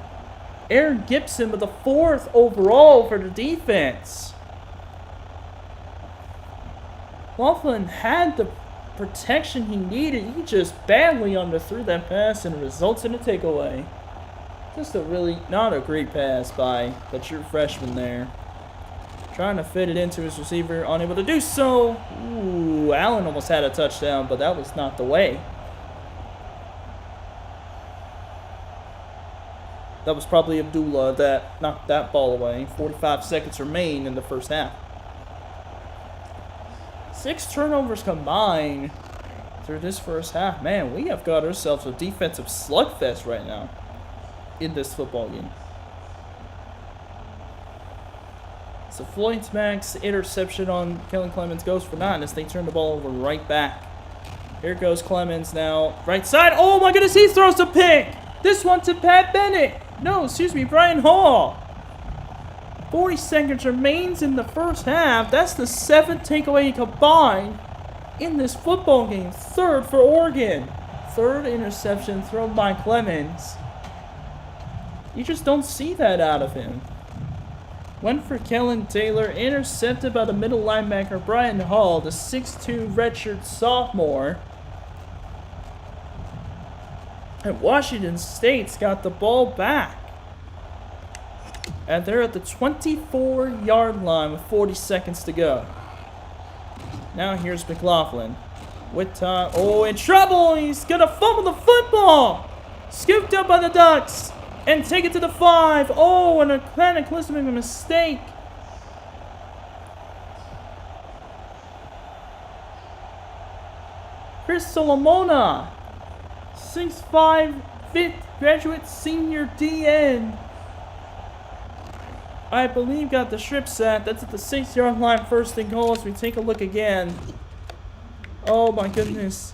Aaron Gibson, but the 4th overall for the defense. Laughlin had the protection he needed. He just badly underthrew that pass and it results in a takeaway. Just a really, not a great pass by the true freshman there. Trying to fit it into his receiver, unable to do so. Ooh, Allen almost had a touchdown, but that was not the way. That was probably Abdullah that knocked that ball away. 45 seconds remain in the first half. 6 turnovers combined through this first half. Man, we have got ourselves a defensive slugfest right now in this football game. So Floyd's max interception on Kellen Clemens goes for 9 as they turn the ball over right back. Here goes Clemens now. Right side. Oh my goodness, he throws a pick. This one to Pat Bennett. No, excuse me, Brian Hall. 40 seconds remains in the first half. That's the 7th takeaway combined in this football game. 3rd for Oregon. 3rd interception thrown by Clemens. You just don't see that out of him. Went for Kellen Taylor, intercepted by the middle linebacker Brian Hall, the 6'2 redshirt sophomore. And Washington State's got the ball back. And they're at the 24-yard line with 40 seconds to go. Now here's McLaughlin. With time. Oh, in trouble! He's gonna fumble the football! Scooped up by the Ducks. And take it to the 5. Oh, and a cataclysmic mistake. Chris Solomona. 6'5", 5th graduate senior DN. I believe got the strip sack. That's at the 6-yard line, 1st and goal as we take a look again. Oh my goodness.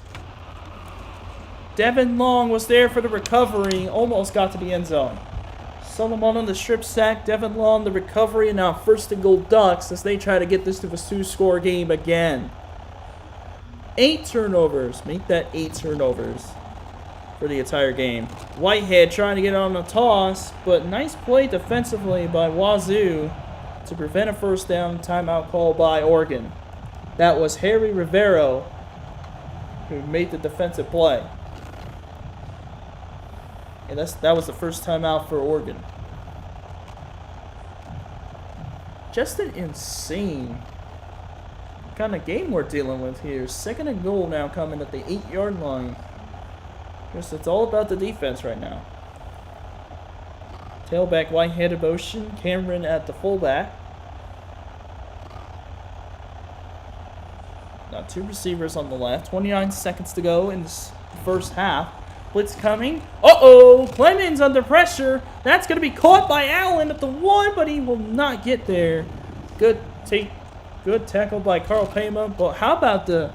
Devin Long was there for the recovery. Almost got to the end zone. Solomon on the strip sack. Devin Long the recovery. And now 1st and goal Ducks as they try to get this to a 2-score game again. 8 turnovers. Make that 8 turnovers for the entire game. Whitehead trying to get on a toss, but nice play defensively by Wazoo to prevent a first down. Timeout call by Oregon. That was Harry Rivero who made the defensive play. And that was the first timeout for Oregon. Just an insane kind of game we're dealing with here. 2nd and goal now coming at the 8-yard line. Guess it's all about the defense right now. Tailback Whitehead in motion. Cameron at the fullback. Two receivers on the left. 29 seconds to go in this first half. Blitz coming. Uh-oh! Clemens under pressure. That's going to be caught by Allen at the 1, but he will not get there. Good tackle by Carl Payma. But how about the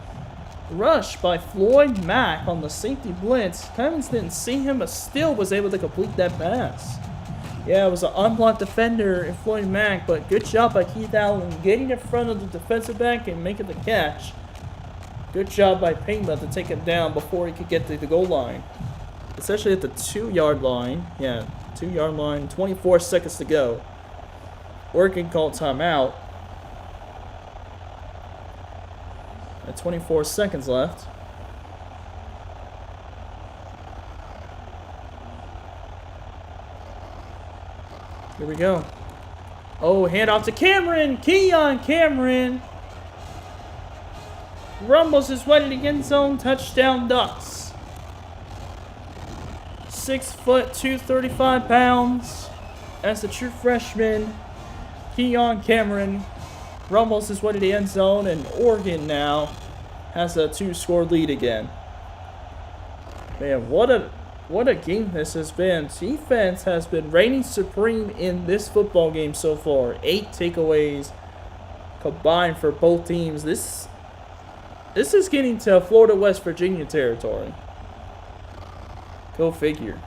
rush by Floyd Mack on the safety blitz? Clemens didn't see him, but still was able to complete that pass. Yeah, it was an unblocked defender in Floyd Mack, but good job by Keith Allen getting in front of the defensive back and making the catch. Good job by Payma to take him down before he could get to the goal line. Especially at the 2-yard line. Yeah, 2-yard line, 24 seconds to go. Oregon called timeout. At 24 seconds left. Here we go. Oh, hand off to Cameron. Keon Cameron. Rumbles his way to the end zone. Touchdown Ducks. 6 foot, 235 pounds. As the true freshman, Keon Cameron rumbles his way to the end zone, and Oregon now has a 2-score lead again. Man, what a game this has been. Defense has been reigning supreme in this football game so far. 8 takeaways combined for both teams. This is getting to Florida West Virginia territory. Go figure.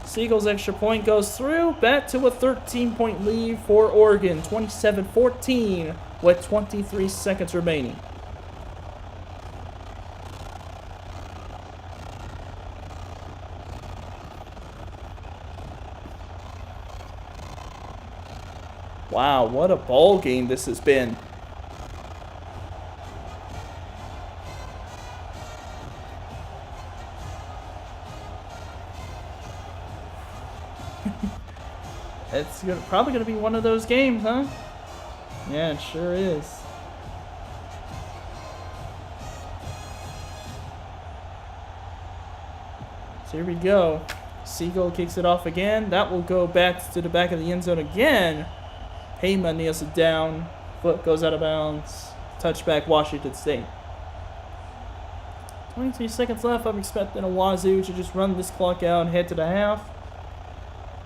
Seagull's extra point goes through. Back to a 13-point lead for Oregon. 27-14 with 23 seconds remaining. Wow, what a ball game this has been. It's probably going to be one of those games, huh? Yeah, it sure is. So here we go. Seagull kicks it off again. That will go back to the back of the end zone again. Payman nails it down. Foot goes out of bounds. Touchback Washington State. 22 seconds left. I'm expecting a Wazoo to just run this clock out and head to the half.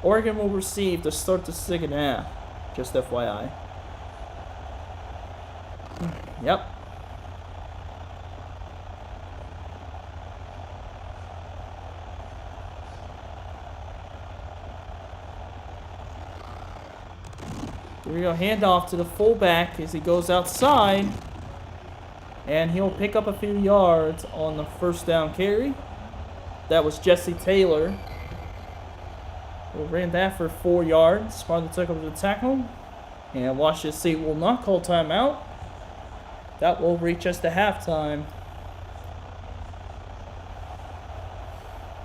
Oregon will receive to start the second half. Just FYI. Yep. Here we go. Handoff to the fullback as he goes outside. And he'll pick up a few yards on the first down carry. That was Jesse Taylor. We ran that for 4 yards. Marlon took over the tackle. And Washington State will not call timeout. That will reach us to halftime.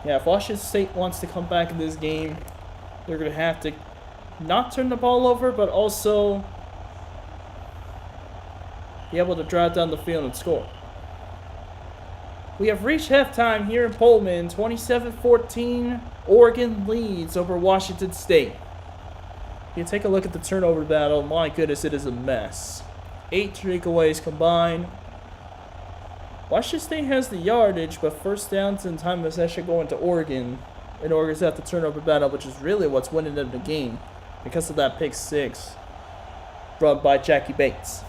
Yeah, if Washington State wants to come back in this game, they're going to have to not turn the ball over, but also be able to drive down the field and score. We have reached halftime here in Pullman. 27-14, Oregon leads over Washington State. You take a look at the turnover battle. My goodness, it is a mess. 8 takeaways combined. Washington State has the yardage, but first downs and time of possession going to Oregon. And Oregon's at the turnover battle, which is really what's winning them the game because of that pick 6 brought by Jackie Bates.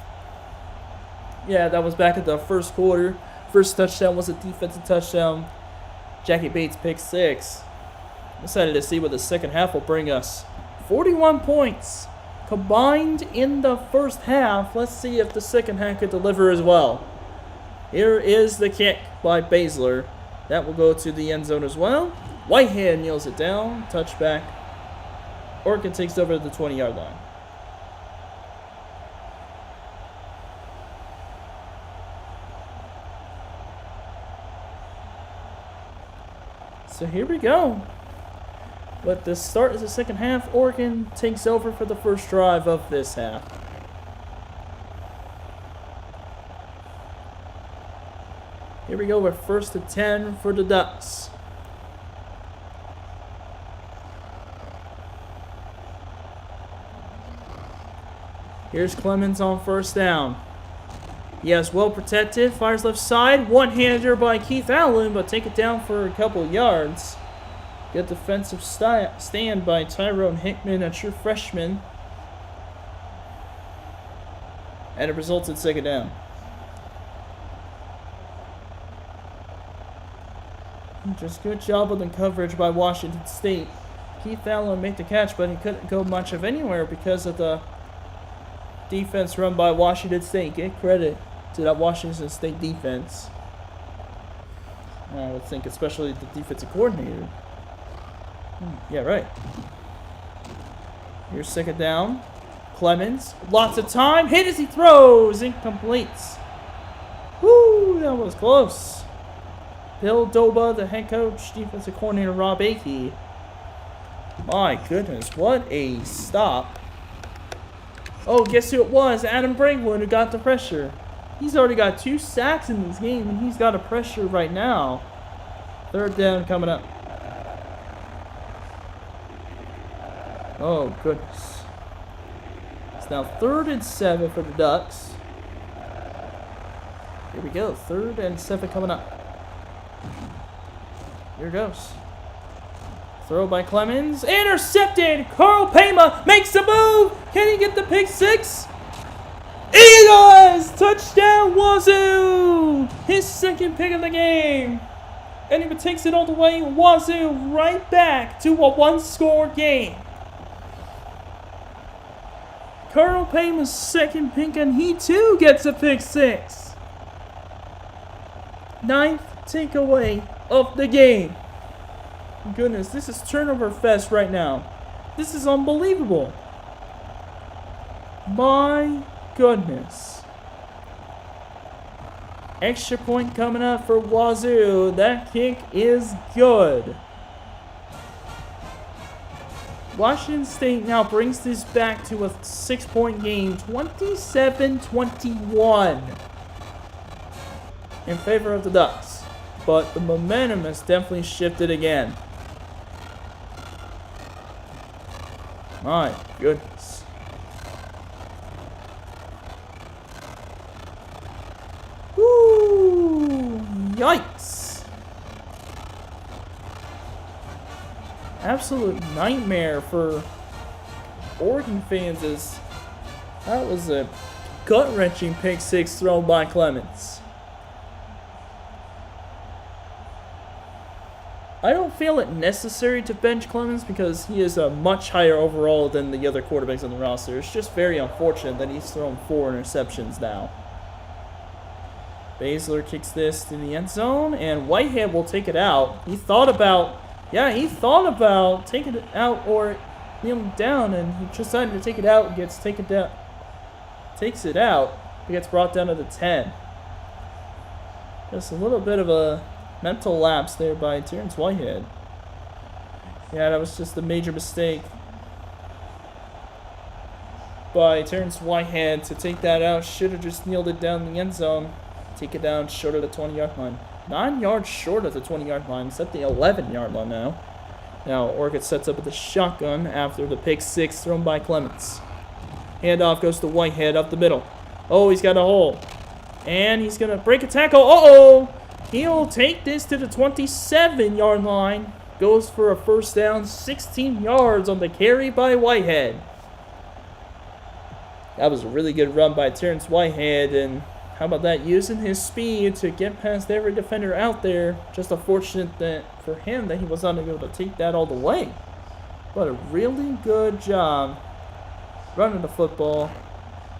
Yeah, that was back at the first quarter. First touchdown was a defensive touchdown. Jackie Bates pick 6. Excited to see what the second half will bring us. 41 points combined in the first half. Let's see if the second half could deliver as well. Here is the kick by Baszler. That will go to the end zone as well. Whitehead kneels it down. Touchback. Oregon takes over the 20-yard line. So here we go. But the start of the second half, Oregon takes over for the first drive of this half. Here we go. We're first and 10 for the Ducks. Here's Clemens on first down. Yes, well protected. Fires left side. One-hander by Keith Allen, but take it down for a couple yards. Good defensive stand by Tyrone Hickman, a true freshman. And it results in second down. Just good job on the coverage by Washington State. Keith Allen made the catch, but he couldn't go much of anywhere because of the defense run by Washington State. Get credit to that Washington State defense. I would think especially the defensive coordinator. Yeah, right. Here's second down. Clemens, lots of time. Hit as he throws. Incomplete. Woo, that was close. Bill Doba, the head coach, defensive coordinator Rob Akey. My goodness, what a stop. Oh, guess who it was? Adam Brankwood who got the pressure. He's already got 2 sacks in this game, and he's got a pressure right now. Third down coming up. Oh, goodness. It's now 3rd and 7 for the Ducks. Here we go. 3rd and 7 coming up. Here goes. Throw by Clemens. Intercepted. Carl Pema makes a move. Can he get the pick 6? He does! Touchdown Wazoo! His second pick of the game. And he takes it all the way. Wazoo right back to a 1-score game. Carl Payman's second pick, and he too gets a pick 6. 9th takeaway of the game. Goodness, this is turnover fest right now. This is unbelievable. My goodness. Extra point coming up for Wazoo. That kick is good. Washington State now brings this back to a 6-point game, 27-21 in favor of the Ducks. But the momentum has definitely shifted again. My goodness. Woo! Yikes! Absolute nightmare for Oregon fans as that was a gut-wrenching pick 6 thrown by Clemens. I don't feel it necessary to bench Clemens because he is a much higher overall than the other quarterbacks on the roster. It's just very unfortunate that he's thrown 4 interceptions now. Baszler kicks this to the end zone, and Whitehead will take it out. He thought about taking it out or kneeling down, and he decided to take it out and gets taken down. Takes it out. He gets brought down to the 10. Just a little bit of a mental lapse there by Terrence Whitehead. Yeah, that was just a major mistake by Terrence Whitehead to take that out. Should have just kneeled it down in the end zone. Take it down short of the 20-yard line. 9 yards short of the 20-yard line. It's at the 11-yard line now. Now Oregon sets up with the shotgun after the pick 6 thrown by Clemens. Handoff goes to Whitehead up the middle. Oh, he's got a hole. And he's going to break a tackle. Uh-oh! He'll take this to the 27-yard line. Goes for a first down, 16 yards on the carry by Whitehead. That was a really good run by Terrence Whitehead, and how about that? Using his speed to get past every defender out there. Just unfortunate that for him that he was not able to take that all the way. But a really good job running the football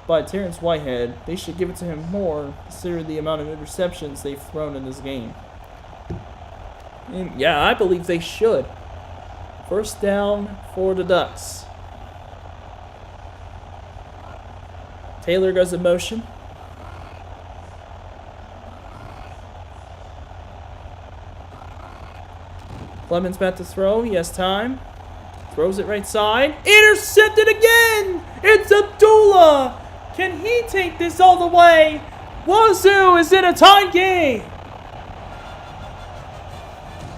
by Terrence Whitehead. They should give it to him more, considering the amount of interceptions they've thrown in this game. And yeah, I believe they should. First down for the Ducks. Taylor goes in motion. Clemens about to throw. He has time. Throws it right side. Intercepted again! It's Abdullah! Can he take this all the way? Wazoo is in a tie game!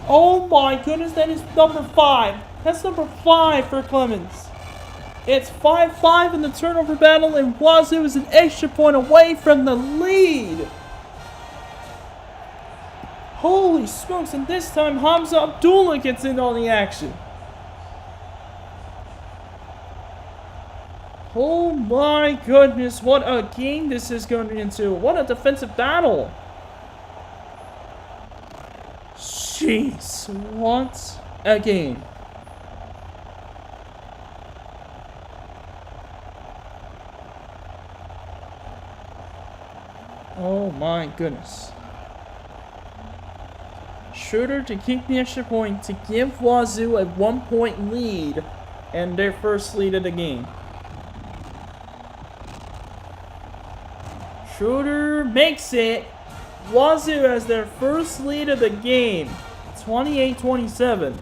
Oh my goodness, that is number 5. That's number 5 for Clemens. It's 5-5 in the turnover battle, and Wazoo is an extra point away from the lead. Holy smokes, and this time Hamza Abdullah gets in on the action. Oh my goodness, what a game this is going into. What a defensive battle. Jeez, what a game. Oh my goodness. Schroeder to keep the extra point to give Wazoo a 1-point lead and their first lead of the game. Schroeder makes it. Wazoo has their first lead of the game. 28-27.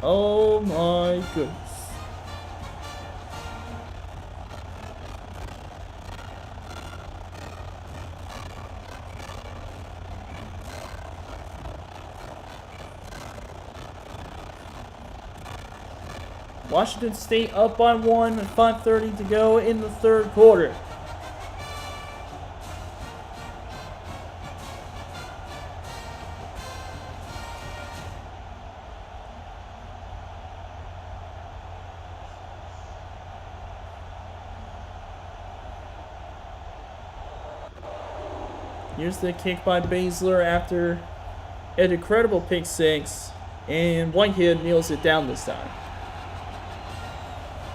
Oh my goodness. Washington State up by 1 with 5:30 to go in the third quarter. Here's the kick by Baszler after an incredible pick six, and Whitehead kneels it down this time.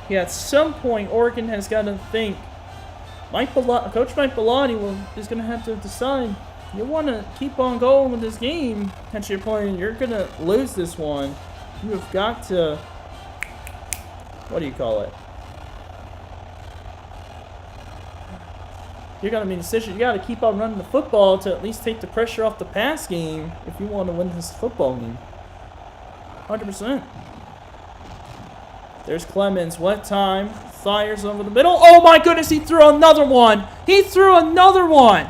Yeah, at some point, Oregon has got to think. Coach Mike Bellotti is going to have to decide. You want to keep on going with this game. At your point, you're going to lose this one. You have got to. What do you call it? You're going to make a decision. You got to keep on running the football to at least take the pressure off the pass game if you want to win this football game. 100%. There's Clemens, wet time, fires over the middle. Oh my goodness, he threw another one. He threw another one.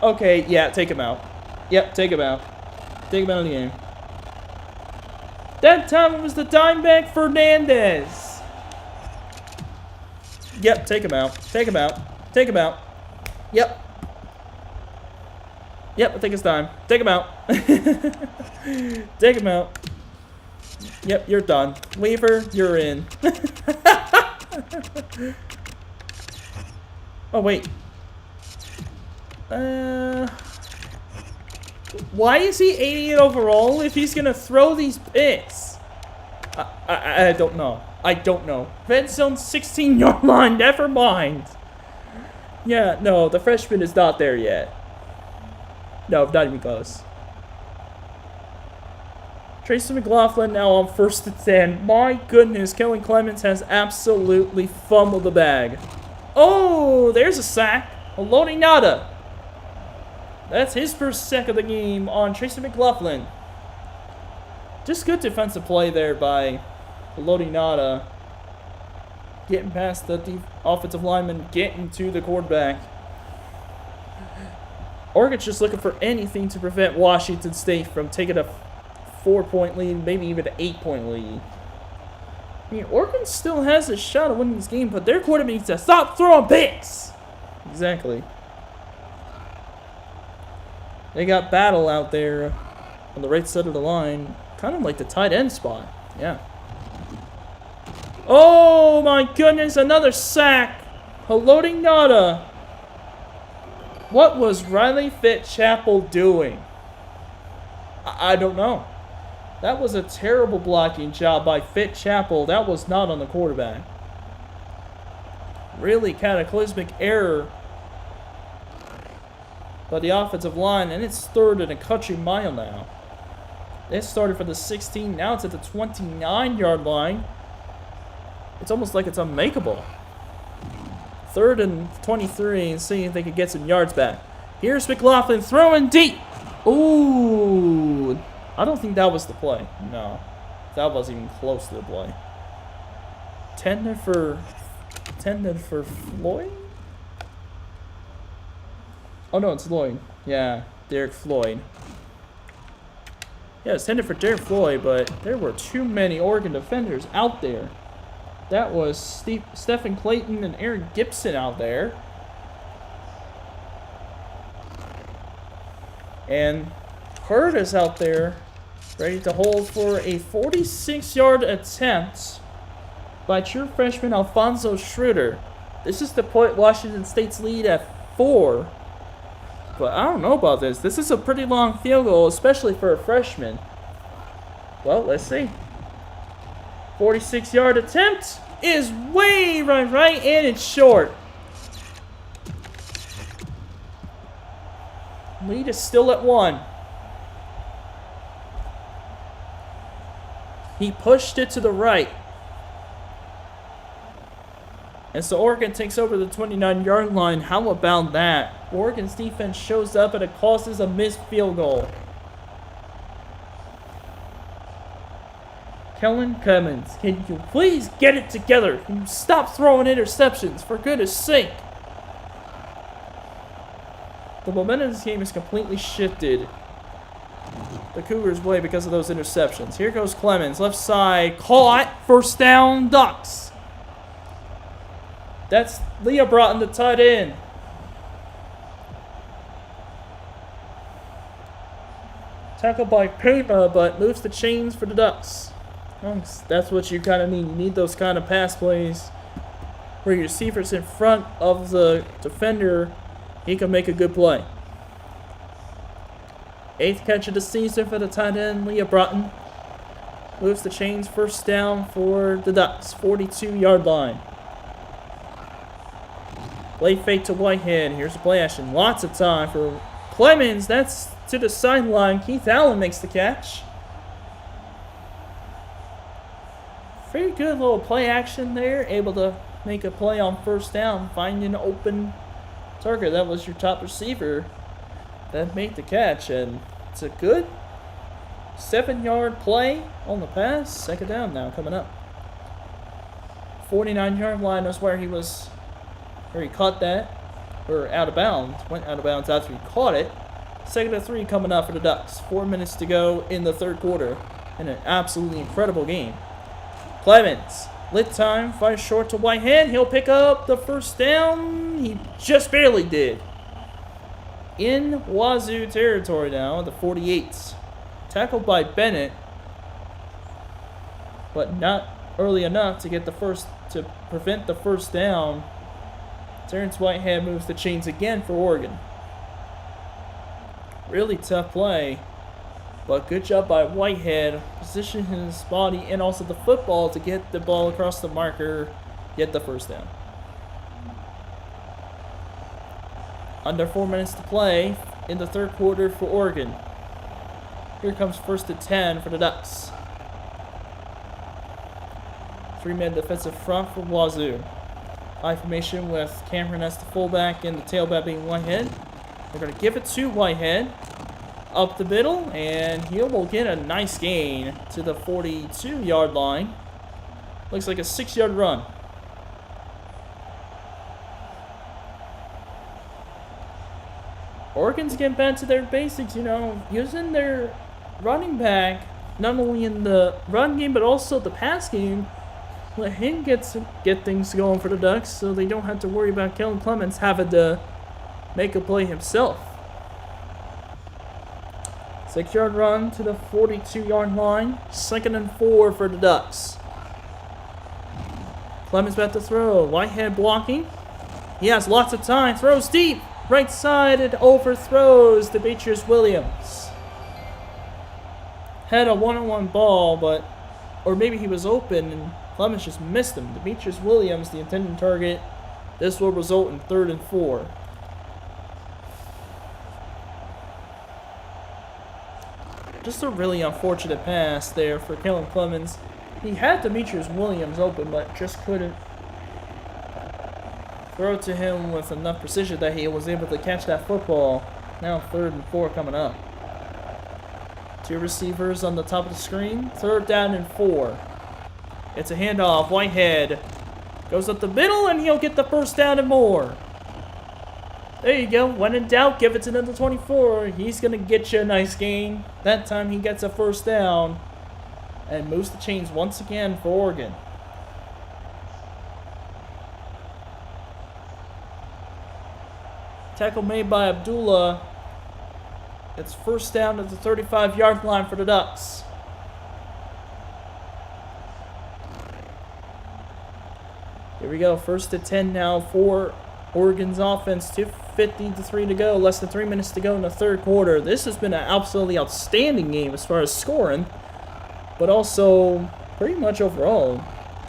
Okay, yeah, take him out. Yep, take him out. Take him out of the game. That time it was the dime-back Fernandez. Yep, take him out. Take him out. Take him out. Yep. Yep, I think it's time. Take him out. Take him out. Yep, you're done. Weaver, you're in. Oh, wait. Why is he 88 overall if he's going to throw these picks? I don't know. I don't know. Red zone 16-yard line, never mind. Yeah, no, the freshman is not there yet. No, not even close. Tracy McLaughlin now on 1st and 10. My goodness, Kellen Clemens has absolutely fumbled the bag. Oh, there's a sack. Haloti Ngata. That's his first sack of the game on Tracy McLaughlin. Just good defensive play there by Haloti Ngata. Getting past the offensive lineman, getting to the quarterback. Oregon's just looking for anything to prevent Washington State from taking a 4-point lead, maybe even an 8-point lead. I mean, Oregon still has a shot at winning this game, but their quarterback needs to stop throwing picks. Exactly. They got Battle out there on the right side of the line, kind of like the tight end spot. Yeah. Oh my goodness, another sack. Haloti Ngata. What was Riley Fitzchapel doing? I don't know. That was a terrible blocking job by Fitzchapel. That was not on the quarterback. Really cataclysmic error by the offensive line, and it's third and a country mile now. It started for the 16, now it's at the 29-yard line. It's almost like it's unmakeable. 3rd and 23, and see if they can get some yards back. Here's McLaughlin throwing deep. Ooh, I don't think that was the play. No, that wasn't even close to the play. Tended for Floyd? Oh no, it's Lloyd. Yeah, Derek Floyd. Yeah, it's intended for Derek Floyd, but there were too many Oregon defenders out there. That was Stephen Clayton and Aaron Gibson out there. And Hurd is out there, ready to hold for a 46-yard attempt by true freshman Alfonso Schroeder. This is to put Washington State's lead at 4. But I don't know about this. This is a pretty long field goal, especially for a freshman. Well, let's see. 46-yard attempt is way right, and it's short. Lead is still at 1. He pushed it to the right. And so Oregon takes over the 29-yard line. How about that? Oregon's defense shows up and it causes a missed field goal. Kellen Cummins, can you please get it together? Can you stop throwing interceptions, for goodness sake? The momentum of this game has completely shifted the Cougars' way because of those interceptions. Here goes Clemens, left side, caught, first down, Ducks. That's Leah Broughton, the tight end. Tackled by Pema, but moves the chains for the Ducks. That's what you kind of need. You need those kind of pass plays where your receiver's in front of the defender. He can make a good play. 8th catch of the season for the tight end, Leah Broughton. Moves the chains, first down for the Ducks, 42-yard line. Play fake to Whitehead. Here's the play action. Lots of time for Clemens. That's to the sideline. Keith Allen makes the catch. Very good little play action there. Able to make a play on first down. Find an open target. That was your top receiver that made the catch. And it's a good 7-yard play on the pass. Second down now coming up. 49-yard line is where he caught that, or out of bounds. Went out of bounds after he caught it. 2nd and 3 coming up for the Ducks. 4 minutes to go in the third quarter. In an absolutely incredible game. Clemens, lit time, fires short to Whitehead. He'll pick up the first down. He just barely did. In Wazoo territory now, the 48. Tackled by Bennett, but not early enough to get to prevent the first down. Terrence Whitehead moves the chains again for Oregon. Really tough play, but good job by Whitehead. Position his body and also the football to get the ball across the marker, get the first down. Under 4 minutes to play in the third quarter for Oregon. Here comes 1st and 10 for the Ducks. 3-man defensive front for Wazoo. High formation with Cameron as the fullback and the tailback being Whitehead. They're going to give it to Whitehead. Up the middle, and he will get a nice gain to the 42-yard line. Looks like a 6-yard run. Oregon's getting back to their basics, using their running back, not only in the run game, but also the pass game. Let him get things going for the Ducks so they don't have to worry about Kellen Clemens having to make a play himself. 6-yard run to the 42-yard line. 2nd and 4 for the Ducks. Clemens about to throw. Whitehead blocking. He has lots of time. Throws deep. Right side and overthrows Demetrius Williams. Had a one-on-one ball, or maybe he was open and Clemens just missed him. Demetrius Williams, the intended target. This will result in 3rd and 4. Just a really unfortunate pass there for Kellen Clemens. He had Demetrius Williams open, but just couldn't throw it to him with enough precision that he was able to catch that football. Now 3rd and 4 coming up. 2 receivers on the top of the screen. 3rd down and 4. It's a handoff. Whitehead goes up the middle, and he'll get the first down and more. There you go. When in doubt, give it to number 24. He's going to get you a nice gain. That time he gets a first down and moves the chains once again for Oregon. Tackle made by Abdullah. It's first down at the 35-yard line for the Ducks. Here we go. First and 10 now for Oregon's offense. 2:53 to go. Less than 3 minutes to go in the third quarter. This has been an absolutely outstanding game as far as scoring, but also pretty much overall,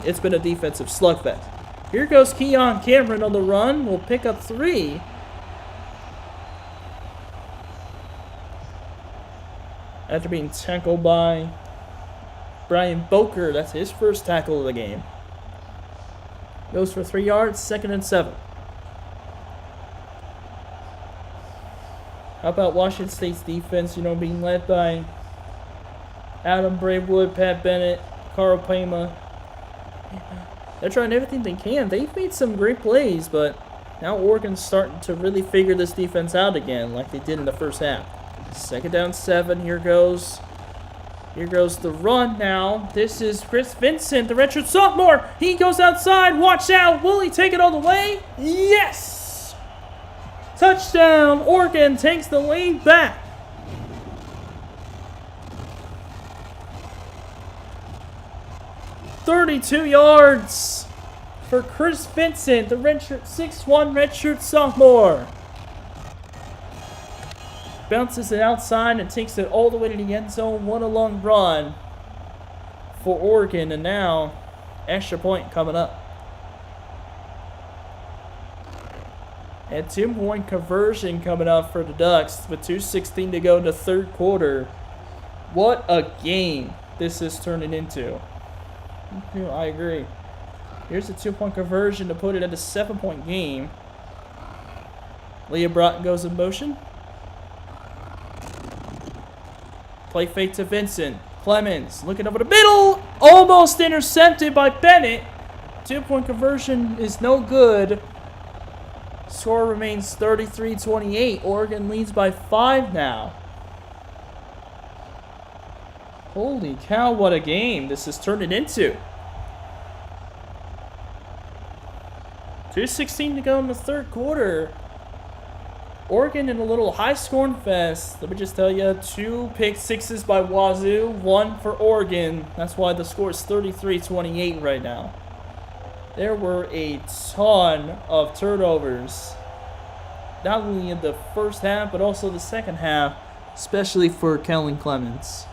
it's been a defensive slugfest. Here goes Keon Cameron on the run. Will pick up 3. After being tackled by Brian Boker. That's his first tackle of the game. Goes for 3 yards, 2nd and 7. How about Washington State's defense, being led by Adam Braidwood, Pat Bennett, Carl Pema. They're trying everything they can. They've made some great plays, but now Oregon's starting to really figure this defense out again like they did in the first half. 2nd down 7. Here goes the run now. This is Chris Vincent, the redshirt sophomore. He goes outside. Watch out. Will he take it all the way? Yes! Touchdown. Oregon takes the lead back. "32 yards for Chris Vincent, the 6'1" redshirt sophomore. Bounces it outside and takes it all the way to the end zone. What a long run for Oregon, and now extra point coming up. And 2-point conversion coming up for the Ducks with 2:16 to go in the third quarter. What a game this is turning into. I agree. Here's a 2-point conversion to put it at a 7-point game. Leah Broughton goes in motion. Play fake to Vincent. Clemens looking over the middle. Almost intercepted by Bennett. 2-point conversion is no good. Score remains 33-28. Oregon leads by 5 now. Holy cow, what a game this is turning into. 2:16 to go in the third quarter. Oregon in a little high-scoring fest. Let me just tell you, 2 pick sixes by Wazoo, 1 for Oregon. That's why the score is 33-28 right now. There were a ton of turnovers, not only in the first half, but also the second half, especially for Kellen Clemens.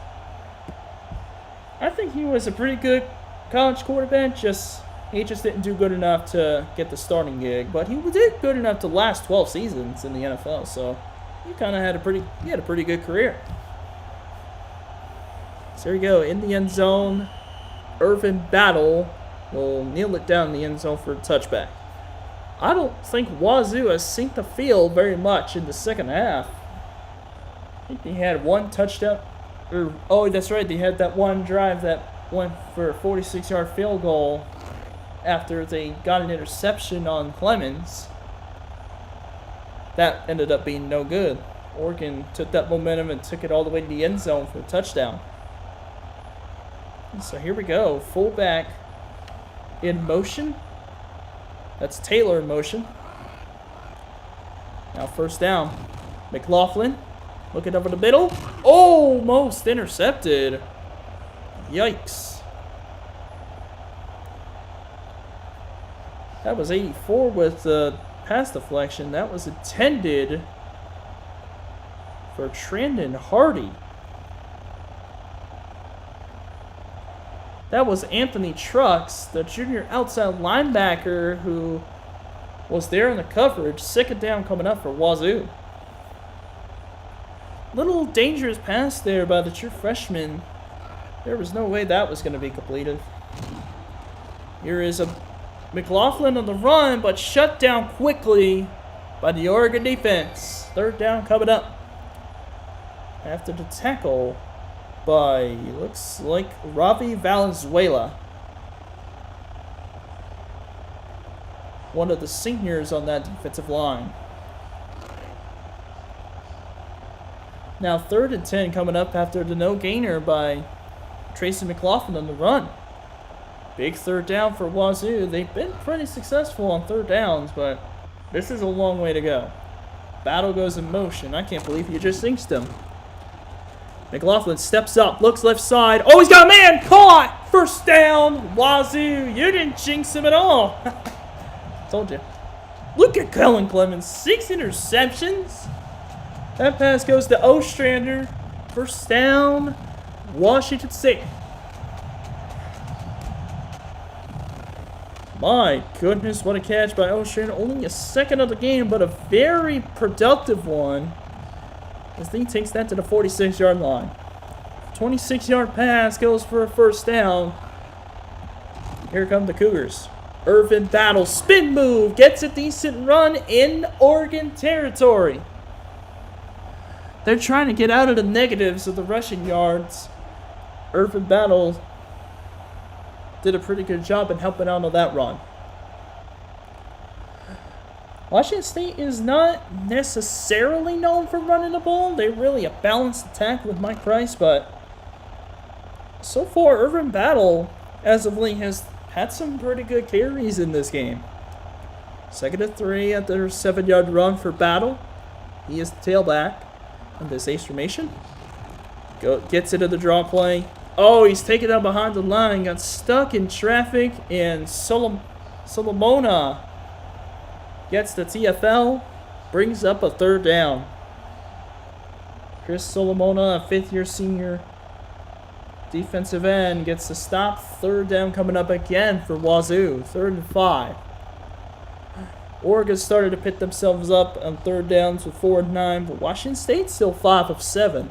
I think he was a pretty good college quarterback, he just didn't do good enough to get the starting gig, but he did good enough to last 12 seasons in the NFL, so he kind of had a pretty good career. So here we go, in the end zone, Irvin Battle will kneel it down in the end zone for a touchback. I don't think Wazoo has synced the field very much in the second half. I think they had one touchdown. Oh, that's right, they had that one drive that went for a 46-yard field goal after they got an interception on Clemens. That ended up being no good. Oregon took that momentum and took it all the way to the end zone for a touchdown. So here we go. Fullback in motion. That's Taylor in motion. Now first down. McLaughlin looking over the middle. Almost intercepted. Yikes. That was 84 with the pass deflection. That was intended for Trandon Hardy. That was Anthony Trucks, the junior outside linebacker who was there in the coverage. 2nd down coming up for Wazoo. Little dangerous pass there by the true freshman. There was no way that was going to be completed. Here is a McLaughlin on the run, but shut down quickly by the Oregon defense. 3rd down coming up. After the tackle by, looks like, Ravi Valenzuela. One of the seniors on that defensive line. Now 3rd and 10 coming up after the no gainer by Tracy McLaughlin on the run. Big 3rd down for Wazoo. They've been pretty successful on 3rd downs, but this is a long way to go. Battle goes in motion. I can't believe you just inked him. McLaughlin steps up, looks left side. Oh, he's got a man! Caught! 1st down, Wazoo. You didn't jinx him at all. Told you. Look at Kellen Clemens. 6 interceptions. That pass goes to Ostrander. 1st down, Washington State. My goodness, what a catch by Ostrander. Only a 2nd of the game, but a very productive one. As he takes that to the 46-yard line. 26-yard pass goes for a 1st down. Here come the Cougars. Irvin Battle, spin move, gets a decent run in Oregon territory. They're trying to get out of the negatives of the rushing yards. Irvin Battle did a pretty good job in helping out on that run. Washington State is not necessarily known for running the ball. They're really a balanced attack with Mike Price, but so far, Irvin Battle, as of late, has had some pretty good carries in this game. 2nd and 3 at their 7-yard run for Battle. He is the tailback on this ace formation. Gets into the draw play. Oh, he's taken out behind the line. Got stuck in traffic, and Solomona gets the TFL. Brings up a 3rd down. Chris Solomona, a 5th-year senior defensive end, gets the stop. 3rd down coming up again for Wazoo. 3rd and 5. Oregon started to pit themselves up on 3rd downs with 4 and 9, but Washington State still 5 of 7.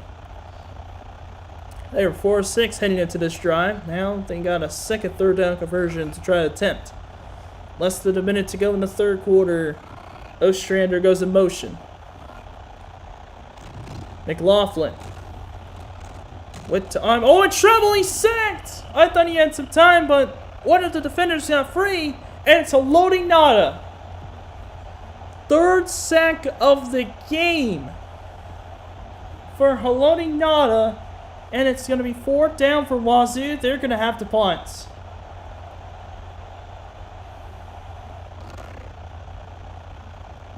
They were 4 of 6 heading into this drive. Now they got a 2nd 3rd down conversion to try to attempt. Less than a minute to go in the 3rd quarter. Ostrander goes in motion. McLaughlin with time. Oh, in trouble! He's sacked! I thought he had some time, but one of the defenders got free, and it's a loading Nada. 3rd sack of the game for Haloti Nada, and it's going to be 4th down for Wazoo. They're going to have to punt.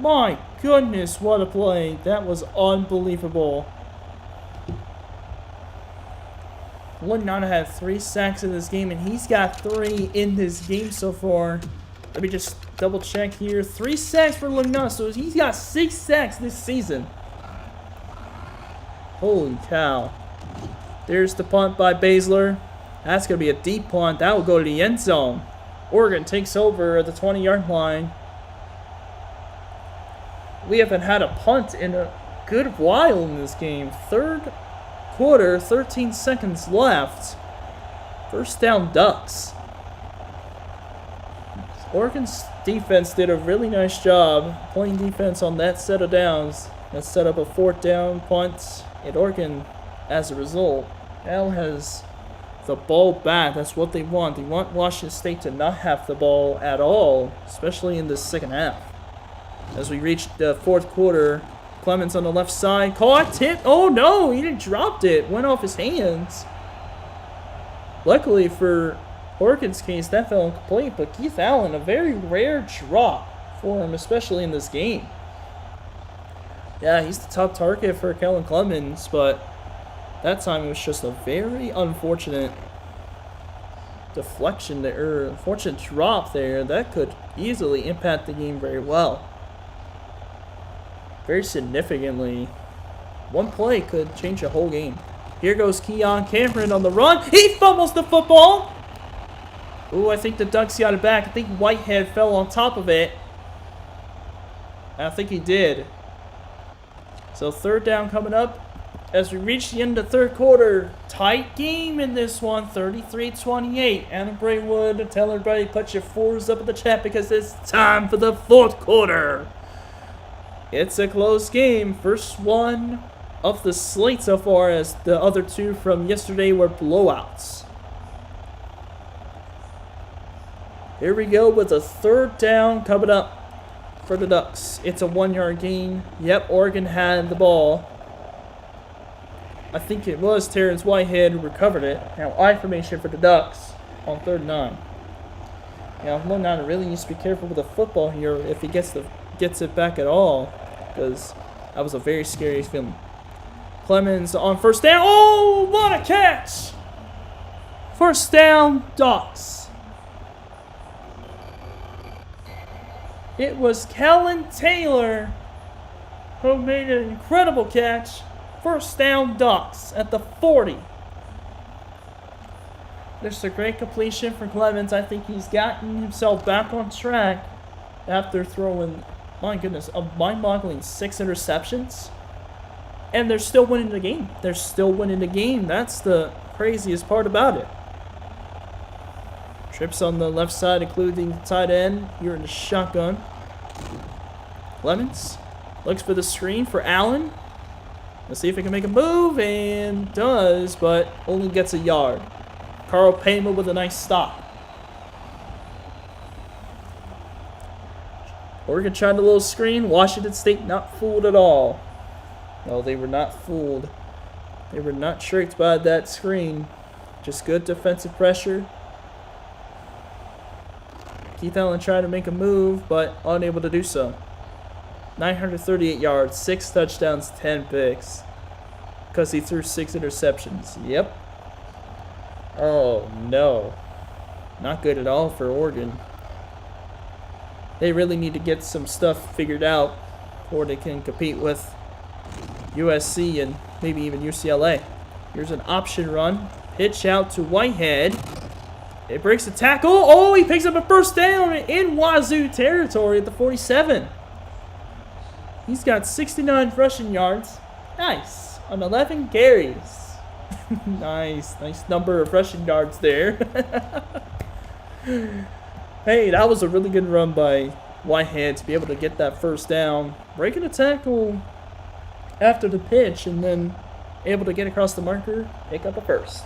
My goodness, what a play. That was unbelievable. Haloti Nada had 3 sacks in this game, and he's got 3 in this game so far. Let me just double check here. 3 sacks for Haloti Nada, so he's got 6 sacks this season. Holy cow. There's the punt by Baszler. That's going to be a deep punt. That will go to the end zone. Oregon takes over at the 20-yard line. We haven't had a punt in a good while in this game. 3rd quarter, 13 seconds left. 1st down, Ducks. Oregon's defense did a really nice job playing defense on that set of downs. That set up a 4th down punt. And Oregon, as a result, now has the ball back. That's what they want. They want Washington State to not have the ball at all, especially in the 2nd half. As we reach the 4th quarter, Clemens on the left side. Caught, tip. Oh no, he didn't drop it. Went off his hands. Luckily for Oregon's case, that fell incomplete, but Keith Allen, a very rare drop for him, especially in this game. Yeah, he's the top target for Kellen Clemens, but that time it was just a very unfortunate deflection there, or unfortunate drop there that could easily impact the game very well. Very significantly. One play could change a whole game. Here goes Keon Cameron on the run. He fumbles the football. Ooh, I think the Ducks got it back. I think Whitehead fell on top of it. I think he did. So 3rd down coming up as we reach the end of the 3rd quarter. Tight game in this one, 33-28. Adam Braywood, tell everybody put your 4s up in the chat because it's time for the 4th quarter. It's a close game. First one of the slate so far, as the other 2 from yesterday were blowouts. Here we go with a 3rd down coming up for the Ducks. It's a 1-yard gain. Yep, Oregon had the ball. I think it was Terrence Whitehead who recovered it. Now I formation for the Ducks on 3rd and 9. Now Lone Niner really needs to be careful with the football here if he gets it back at all, because that was a very scary feeling. Clemens on 1st down. Oh, what a catch! 1st down, Ducks. It was Kellen Taylor who made an incredible catch. 1st down, Ducks at the 40. There's a great completion for Clemens. I think he's gotten himself back on track after throwing, my goodness, a mind-boggling 6 interceptions. And they're still winning the game. They're still winning the game. That's the craziest part about it. Trips on the left side, including the tight end. You're in the shotgun. Clemens looks for the screen for Allen. Let's see if he can make a move, and does, but only gets a yard. Carl Payma with a nice stop. Oregon tried a little screen. Washington State not fooled at all. No, they were not fooled. They were not tricked by that screen. Just good defensive pressure. Keith Allen tried to make a move, but unable to do so. 938 yards, 6 touchdowns, 10 picks. Because he threw 6 interceptions. Yep. Oh, no. Not good at all for Oregon. They really need to get some stuff figured out before they can compete with USC and maybe even UCLA. Here's an option run. Pitch out to Whitehead. It breaks the tackle. Oh, he picks up a 1st down in Wazoo territory at the 47. He's got 69 rushing yards. Nice. On 11 carries. Nice number of rushing yards there. Hey, that was a really good run by Whitehead to be able to get that 1st down. Breaking a tackle after the pitch and then able to get across the marker, pick up a 1st.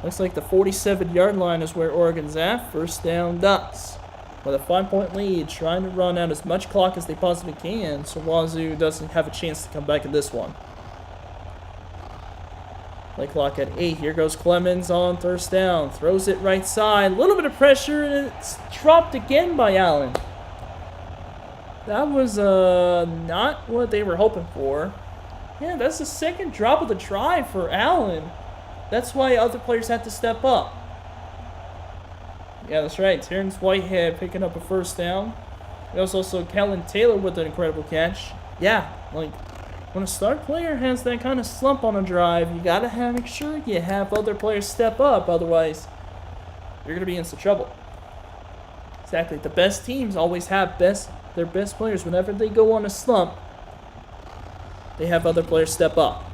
Looks like the 47-yard line is where Oregon's at. 1st down, Ducks. With a 5-point lead, trying to run out as much clock as they possibly can so Wazoo doesn't have a chance to come back in this one. Play clock at 8. Here goes Clemens on 1st down. Throws it right side. A little bit of pressure, and it's dropped again by Allen. That was not what they were hoping for. Yeah, that's the 2nd drop of the drive for Allen. That's why other players have to step up. Yeah, that's right. Terrence Whitehead picking up a 1st down. There's also Kellen Taylor with an incredible catch. Yeah, like, when a star player has that kind of slump on a drive, you gotta make sure you have other players step up. Otherwise, you're gonna be in some trouble. Exactly. The best teams always have their best players. Whenever they go on a slump, they have other players step up.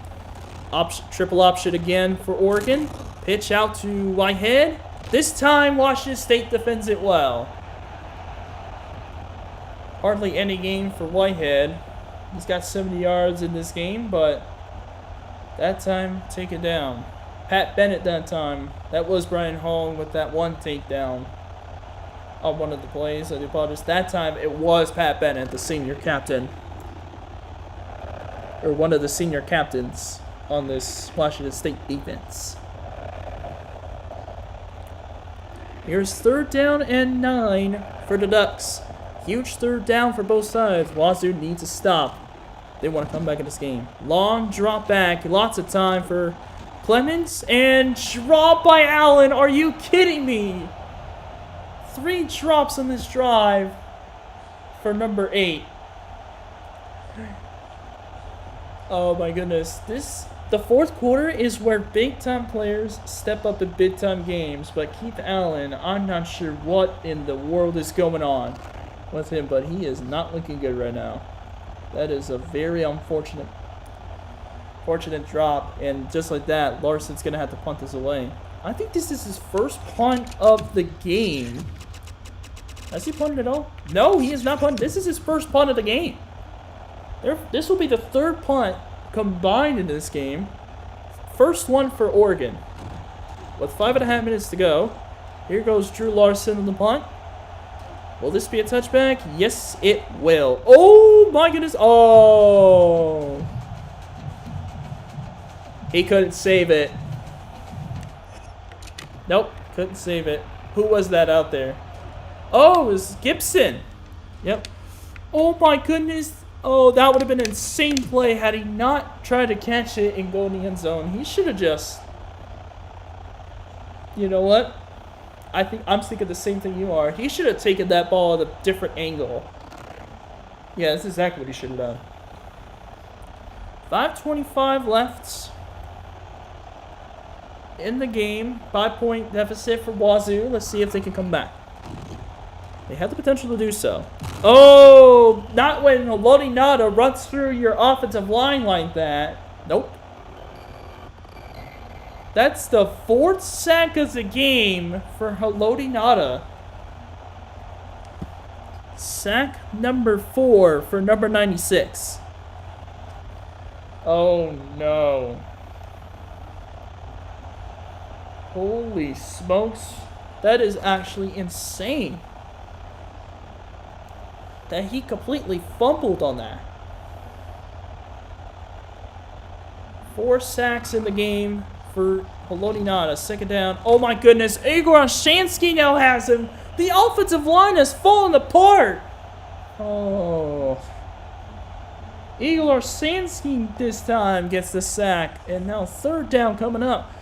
Triple option again for Oregon. Pitch out to Whitehead. This time, Washington State defends it well. Hardly any gain for Whitehead. He's got 70 yards in this game, but that time, take it down. Pat Bennett that time. That was Brian Hall with that one takedown on one of the plays. I do apologize. That time, it was Pat Bennett, the senior captain. Or one of the senior captains on this Washington State defense. Here's 3rd down and 9 for the Ducks. Huge 3rd down for both sides. Wazoo needs to stop. They want to come back in this game. Long drop back. Lots of time for Clemens. And drop by Allen. Are you kidding me? 3 drops on this drive for number 8. Oh my goodness. The 4th quarter is where big-time players step up in big-time games. But Keith Allen, I'm not sure what in the world is going on with him, but he is not looking good right now. That is a very unfortunate drop, and just like that, Larson's going to have to punt this away. I think this is his first punt of the game. Has he punted at all? No, he has not punted. This is his first punt of the game. This will be the 3rd punt combined in this game. First one for Oregon. With 5.5 minutes to go, here goes Drew Larson on the punt. Will this be a touchback? Yes, it will. Oh, my goodness. Oh. He couldn't save it. Nope, couldn't save it. Who was that out there? Oh, it was Gibson. Yep. Oh my goodness. Oh, that would have been an insane play had he not tried to catch it and go in the end zone. He should have just... You know what? I'm thinking the same thing you are. He should have taken that ball at a different angle. Yeah, that's exactly what he should have done. 5:25 left in the game. 5-point deficit for Wazoo. Let's see if they can come back. They have the potential to do so. Oh, not when Haloti Ngata runs through your offensive line like that. Nope. That's the 4th sack of the game for Haloti Ngata. Sack number 4 for number 96. Oh no. Holy smokes. That is actually insane. That he completely fumbled on that. 4 sacks in the game for Haloti Ngata. 2nd down. Oh my goodness. Igor Shansky now has him. The offensive line has fallen apart. Oh. Igor Shansky this time gets the sack. And now 3rd down coming up.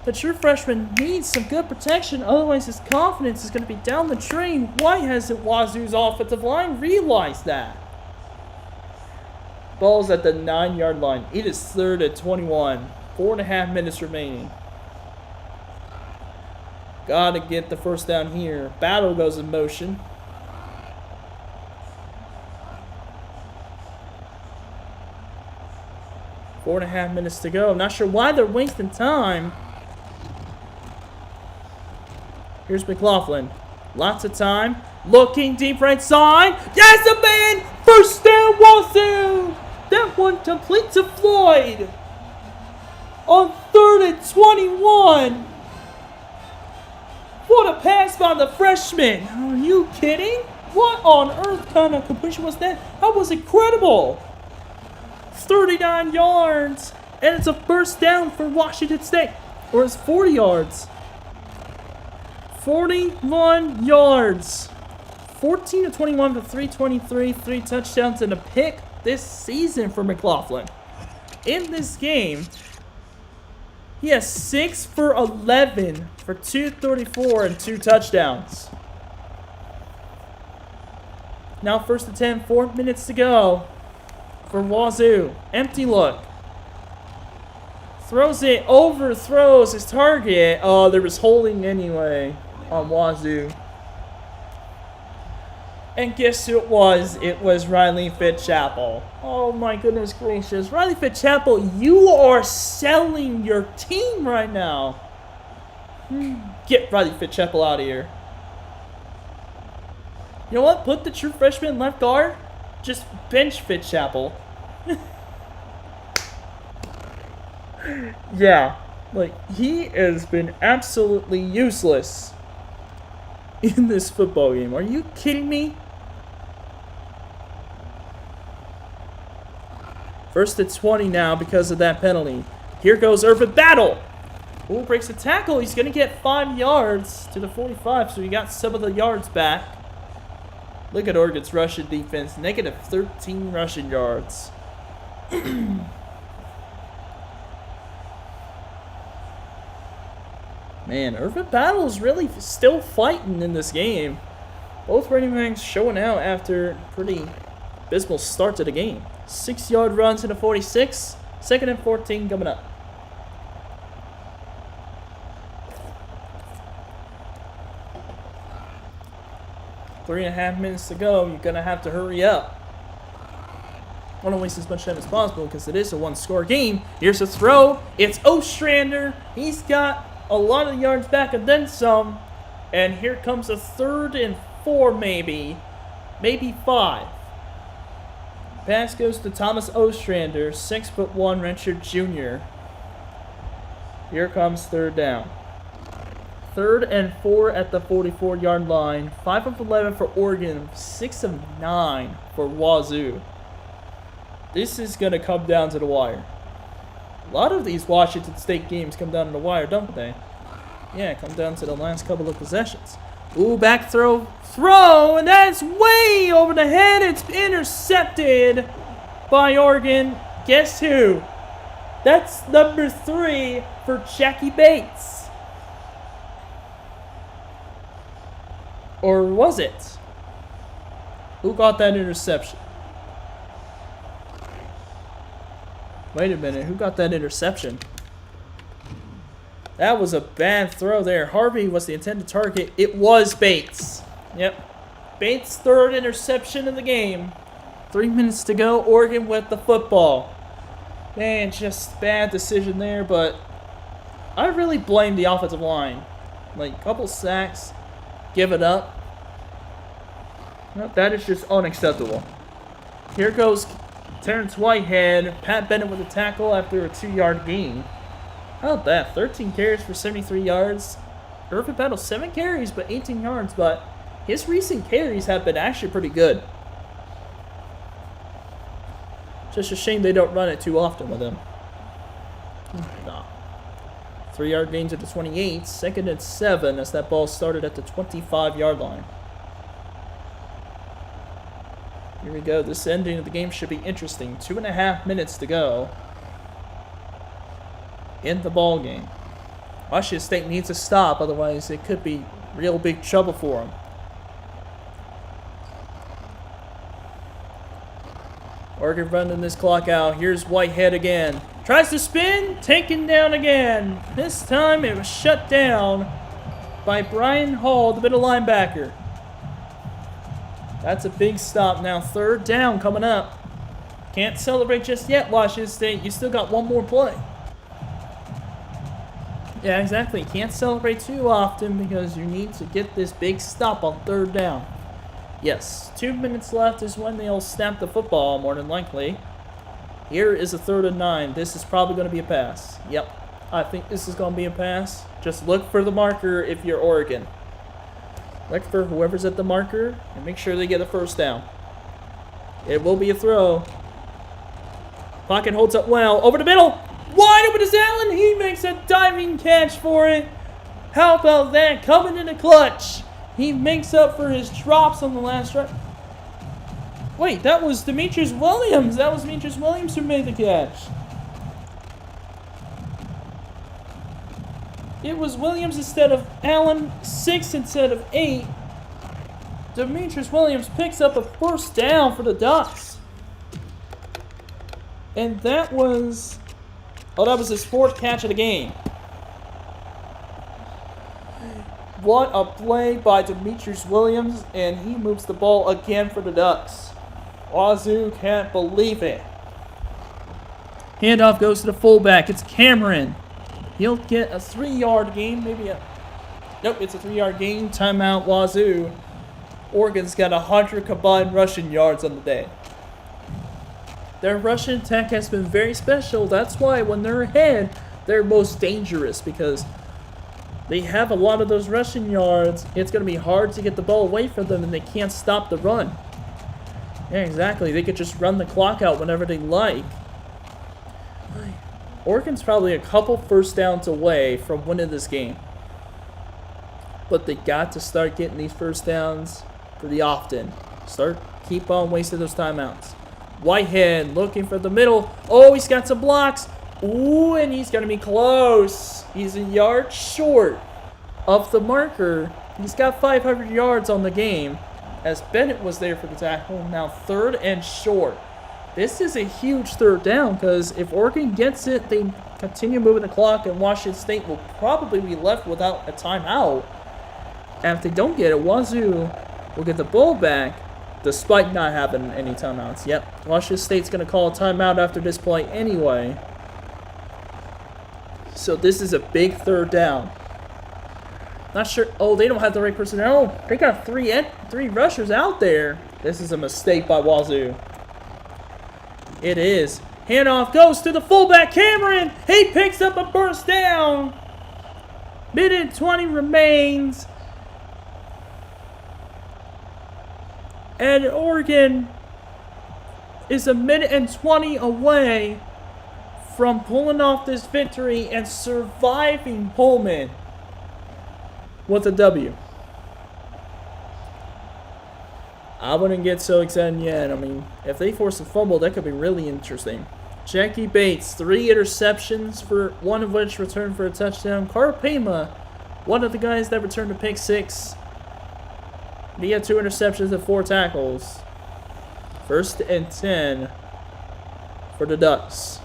The true freshman needs some good protection, otherwise his confidence is going to be down the drain. Why hasn't Wazoo's offensive line realized that? Ball's at the 9-yard line. It is 3rd and 21. 4.5 minutes remaining. Gotta get the 1st down here. Battle goes in motion. Four and a half minutes to go. I'm not sure why they're wasting time. Here's McLaughlin. Lots of time. Looking deep right side. Yes, a man! 1st down, Wazoo! That one complete to Floyd. On 3rd and 21. What a pass by the freshman. Are you kidding? What on earth kind of completion was that? That was incredible. 39 yards. And it's a 1st down for Washington State. Or it's 40 yards. 41 yards. 14 to 21 for 323, 3 touchdowns and a pick this season for McLaughlin. In this game, he has 6 for 11 for 234 and 2 touchdowns. Now 1st and 10, 4 minutes to go for Wazoo. Empty look. Throws it, overthrows his target. Oh, there was holding anyway on Wazoo. And guess who it was? It was Riley Fitzchapel. Oh my goodness gracious. Riley Fitzchapel, you are selling your team right now. Get Riley Fitzchapel out of here. You know what? Put the true freshman left guard. Just bench Fitzchapel. Yeah. Like, he has been absolutely useless in this football game. Are you kidding me? 1st and 20 now because of that penalty. Here goes Irvin Battle. Ooh, breaks a tackle. He's going to get 5 yards to the 45, so he got some of the yards back. Look at Oregon's rushing defense. Negative 13 rushing yards. Man, Irvin Battle is really still fighting in this game. Both running backs showing out after a pretty abysmal start to the game. 6-yard run to the 46. 2nd and 14 coming up. Three and a half minutes to go. You're going to have to hurry up. I don't waste as much time as possible because it is a 1-score game. Here's a throw. It's Ostrander. He's got a lot of yards back and then some. And here comes a 3rd and 4 maybe. Maybe 5. Pass goes to Thomas Ostrander, 6'1" redshirt junior. Here comes 3rd down. 3rd and 4 at the 44-yard line. 5 of 11 for Oregon. 6 of 9 for Wazoo. This is going to come down to the wire. A lot of these Washington State games come down to the wire, don't they? Yeah, come down to the last couple of possessions. Ooh, back throw, and that's way over the head. It's intercepted by Oregon. Guess who? That's number 3 for Jackie Bates. Or was it? Who got that interception? Wait a minute, who got that interception? That was a bad throw there. Harvey was the intended target. It was Bates. Yep. Bates' 3rd interception of the game. 3 minutes to go. Oregon with the football. Man, just bad decision there, but I really blame the offensive line. Like, couple sacks, give it up. No, that is just unacceptable. Here goes Terrence Whitehead. Pat Bennett with a tackle after a 2-yard gain. How about that? 13 carries for 73 yards. Irvin Battle, 7 carries, but 18 yards. But his recent carries have been actually pretty good. Just a shame they don't run it too often with him. No. 3-yard gains at the 28. 2nd and 7 as that ball started at the 25-yard line. Here we go. This ending of the game should be interesting. 2.5 minutes to go in the ball game. Washington State needs to stop, otherwise it could be real big trouble for them. Oregon running this clock out. Here's Whitehead again. Tries to spin, taken down again. This time it was shut down by Brian Hall, the middle linebacker. That's a big stop now. 3rd down coming up. Can't celebrate just yet, Washington State. You still got one more play. Yeah, exactly. Can't celebrate too often because you need to get this big stop on 3rd down. Yes, 2 minutes left is when they'll snap the football, more than likely. Here is a 3rd and 9. This is probably going to be a pass. Yep, I think this is going to be a pass. Just look for the marker if you're Oregon. Look for whoever's at the marker and make sure they get a 1st down. It will be a throw. Pocket holds up well. Over the middle. Wide open is Allen. He makes a diving catch for it. How about that? Coming in the clutch. He makes up for his drops on the last drive. Wait, that was Demetrius Williams. That was Demetrius Williams who made the catch. It was Williams instead of Allen. 6 instead of 8. Demetrius Williams picks up a 1st down for the Ducks. And that was... oh, that was his 4th catch of the game. What a play by Demetrius Williams, and he moves the ball again for the Ducks. Wazoo can't believe it. Handoff goes to the fullback. It's Cameron. He'll get a 3-yard gain, maybe a... nope, it's a 3-yard gain. Timeout, Wazoo. Oregon's got 100 combined rushing yards on the day. Their rushing attack has been very special. That's why when they're ahead, they're most dangerous because they have a lot of those rushing yards. It's going to be hard to get the ball away from them, and they can't stop the run. Yeah, exactly. They could just run the clock out whenever they like. Oregon's probably a couple 1st downs away from winning this game. But they got to start getting these 1st downs pretty often. Keep on wasting those timeouts. Whitehead looking for the middle. Oh, he's got some blocks. Ooh, and he's going to be close. He's a yard short of the marker. He's got 500 yards on the game as Bennett was there for the tackle. Now 3rd and short. This is a huge 3rd down because if Oregon gets it, they continue moving the clock, and Washington State will probably be left without a timeout. And if they don't get it, Wazoo will get the ball back despite not having any timeouts. Yep, Washington State's going to call a timeout after this play anyway. So this is a big 3rd down. Not sure. Oh, they don't have the right personnel. They got three rushers out there. This is a mistake by Wazoo. It is. Handoff goes to the fullback, Cameron. He picks up a 1st down. Minute 20 remains. And Oregon is a minute and 20 away from pulling off this victory and surviving Pullman with a W. I wouldn't get so excited yet. I mean, if they force a fumble, that could be really interesting. Jackie Bates, 3 interceptions, for one of which returned for a touchdown. Carpema, one of the guys that returned a pick 6. He had 2 interceptions and 4 tackles. 1st and 10 for the Ducks.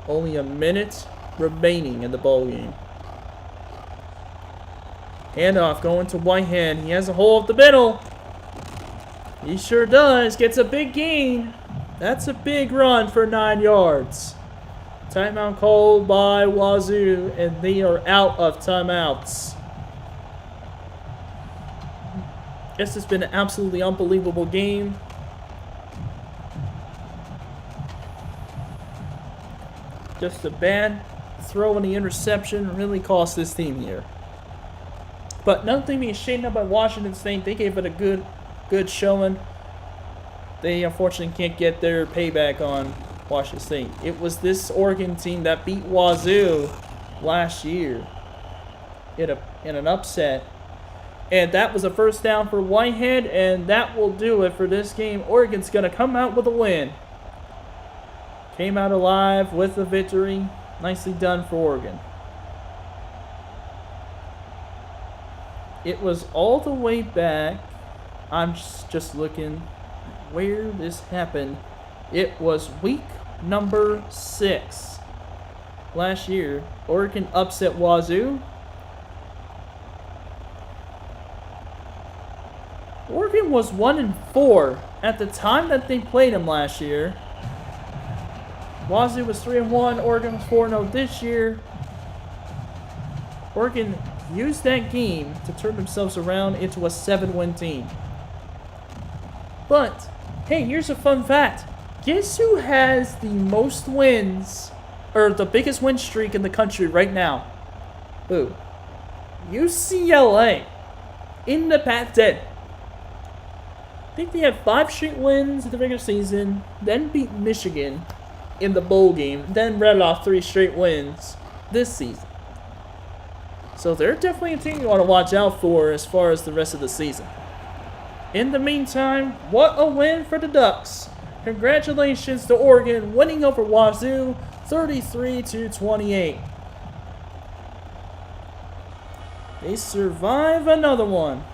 Only a minute remaining in the ball game. Handoff going to Whitehead. He has a hole up the middle. He sure does. Gets a big gain. That's a big run for 9 yards. Timeout called by Wazoo, and they are out of timeouts. This has been an absolutely unbelievable game. Just a bad throw and the interception really cost this team here. But nothing being shaken up by Washington State. They gave it a good showing. They unfortunately can't get their payback on Washington State. It was this Oregon team that beat Wazoo last year in an upset. And that was a first down for Whitehead, and that will do it for this game. Oregon's going to come out with a win. Came out alive with a victory. Nicely done for Oregon. It was all the way back. I'm just looking where this happened. It was week number 6 last year. Oregon upset Wazoo. Oregon was 1-4 at the time that they played them last year. Wazoo was 3-1. Oregon was 4-0 this year. Oregon used that game to turn themselves around into a 7-win team. But, hey, here's a fun fact. Guess who has the most wins, or the biggest win streak in the country right now? Who? UCLA. In the Pac-10. I think they had 5 straight wins in the regular season, then beat Michigan in the bowl game, then read off 3 straight wins this season. So they're definitely a team you want to watch out for as far as the rest of the season. In the meantime, what a win for the Ducks. Congratulations to Oregon winning over Wazoo 33-28. They survive another one.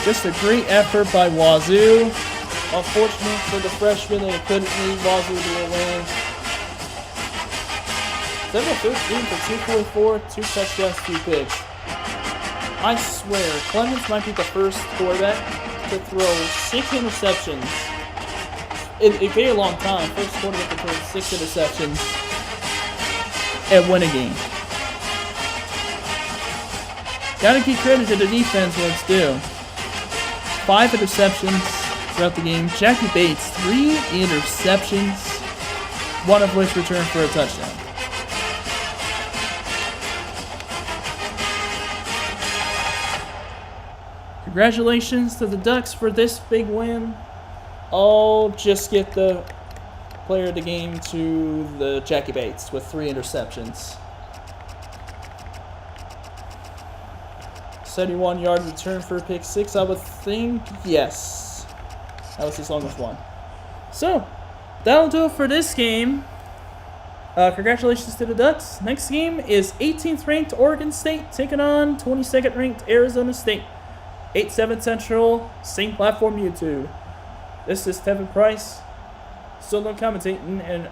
Just a great effort by Wazoo. Unfortunate for the freshmen that it couldn't lead Wazoo to a win. 7-13 for 244, 2 touchdowns, 2 picks. I swear, Clemens might be the first quarterback to throw 6 interceptions in a very long time. First quarterback to throw 6 interceptions and win a game. Gotta give credit to the defense where it's due. 5 interceptions throughout the game. Jackie Bates, 3 interceptions, one of which returned for a touchdown. Congratulations to the Ducks for this big win. I'll just get the player of the game to the Jackie Bates with 3 interceptions. 71-yard return for a pick 6, I would think. Yes. That was his longest one. So, that'll do it for this game. Congratulations to the Ducks. Next game is 18th ranked Oregon State taking on 22nd ranked Arizona State. 8/7 Central, same platform YouTube. This is Tevin Price, solo commentating, and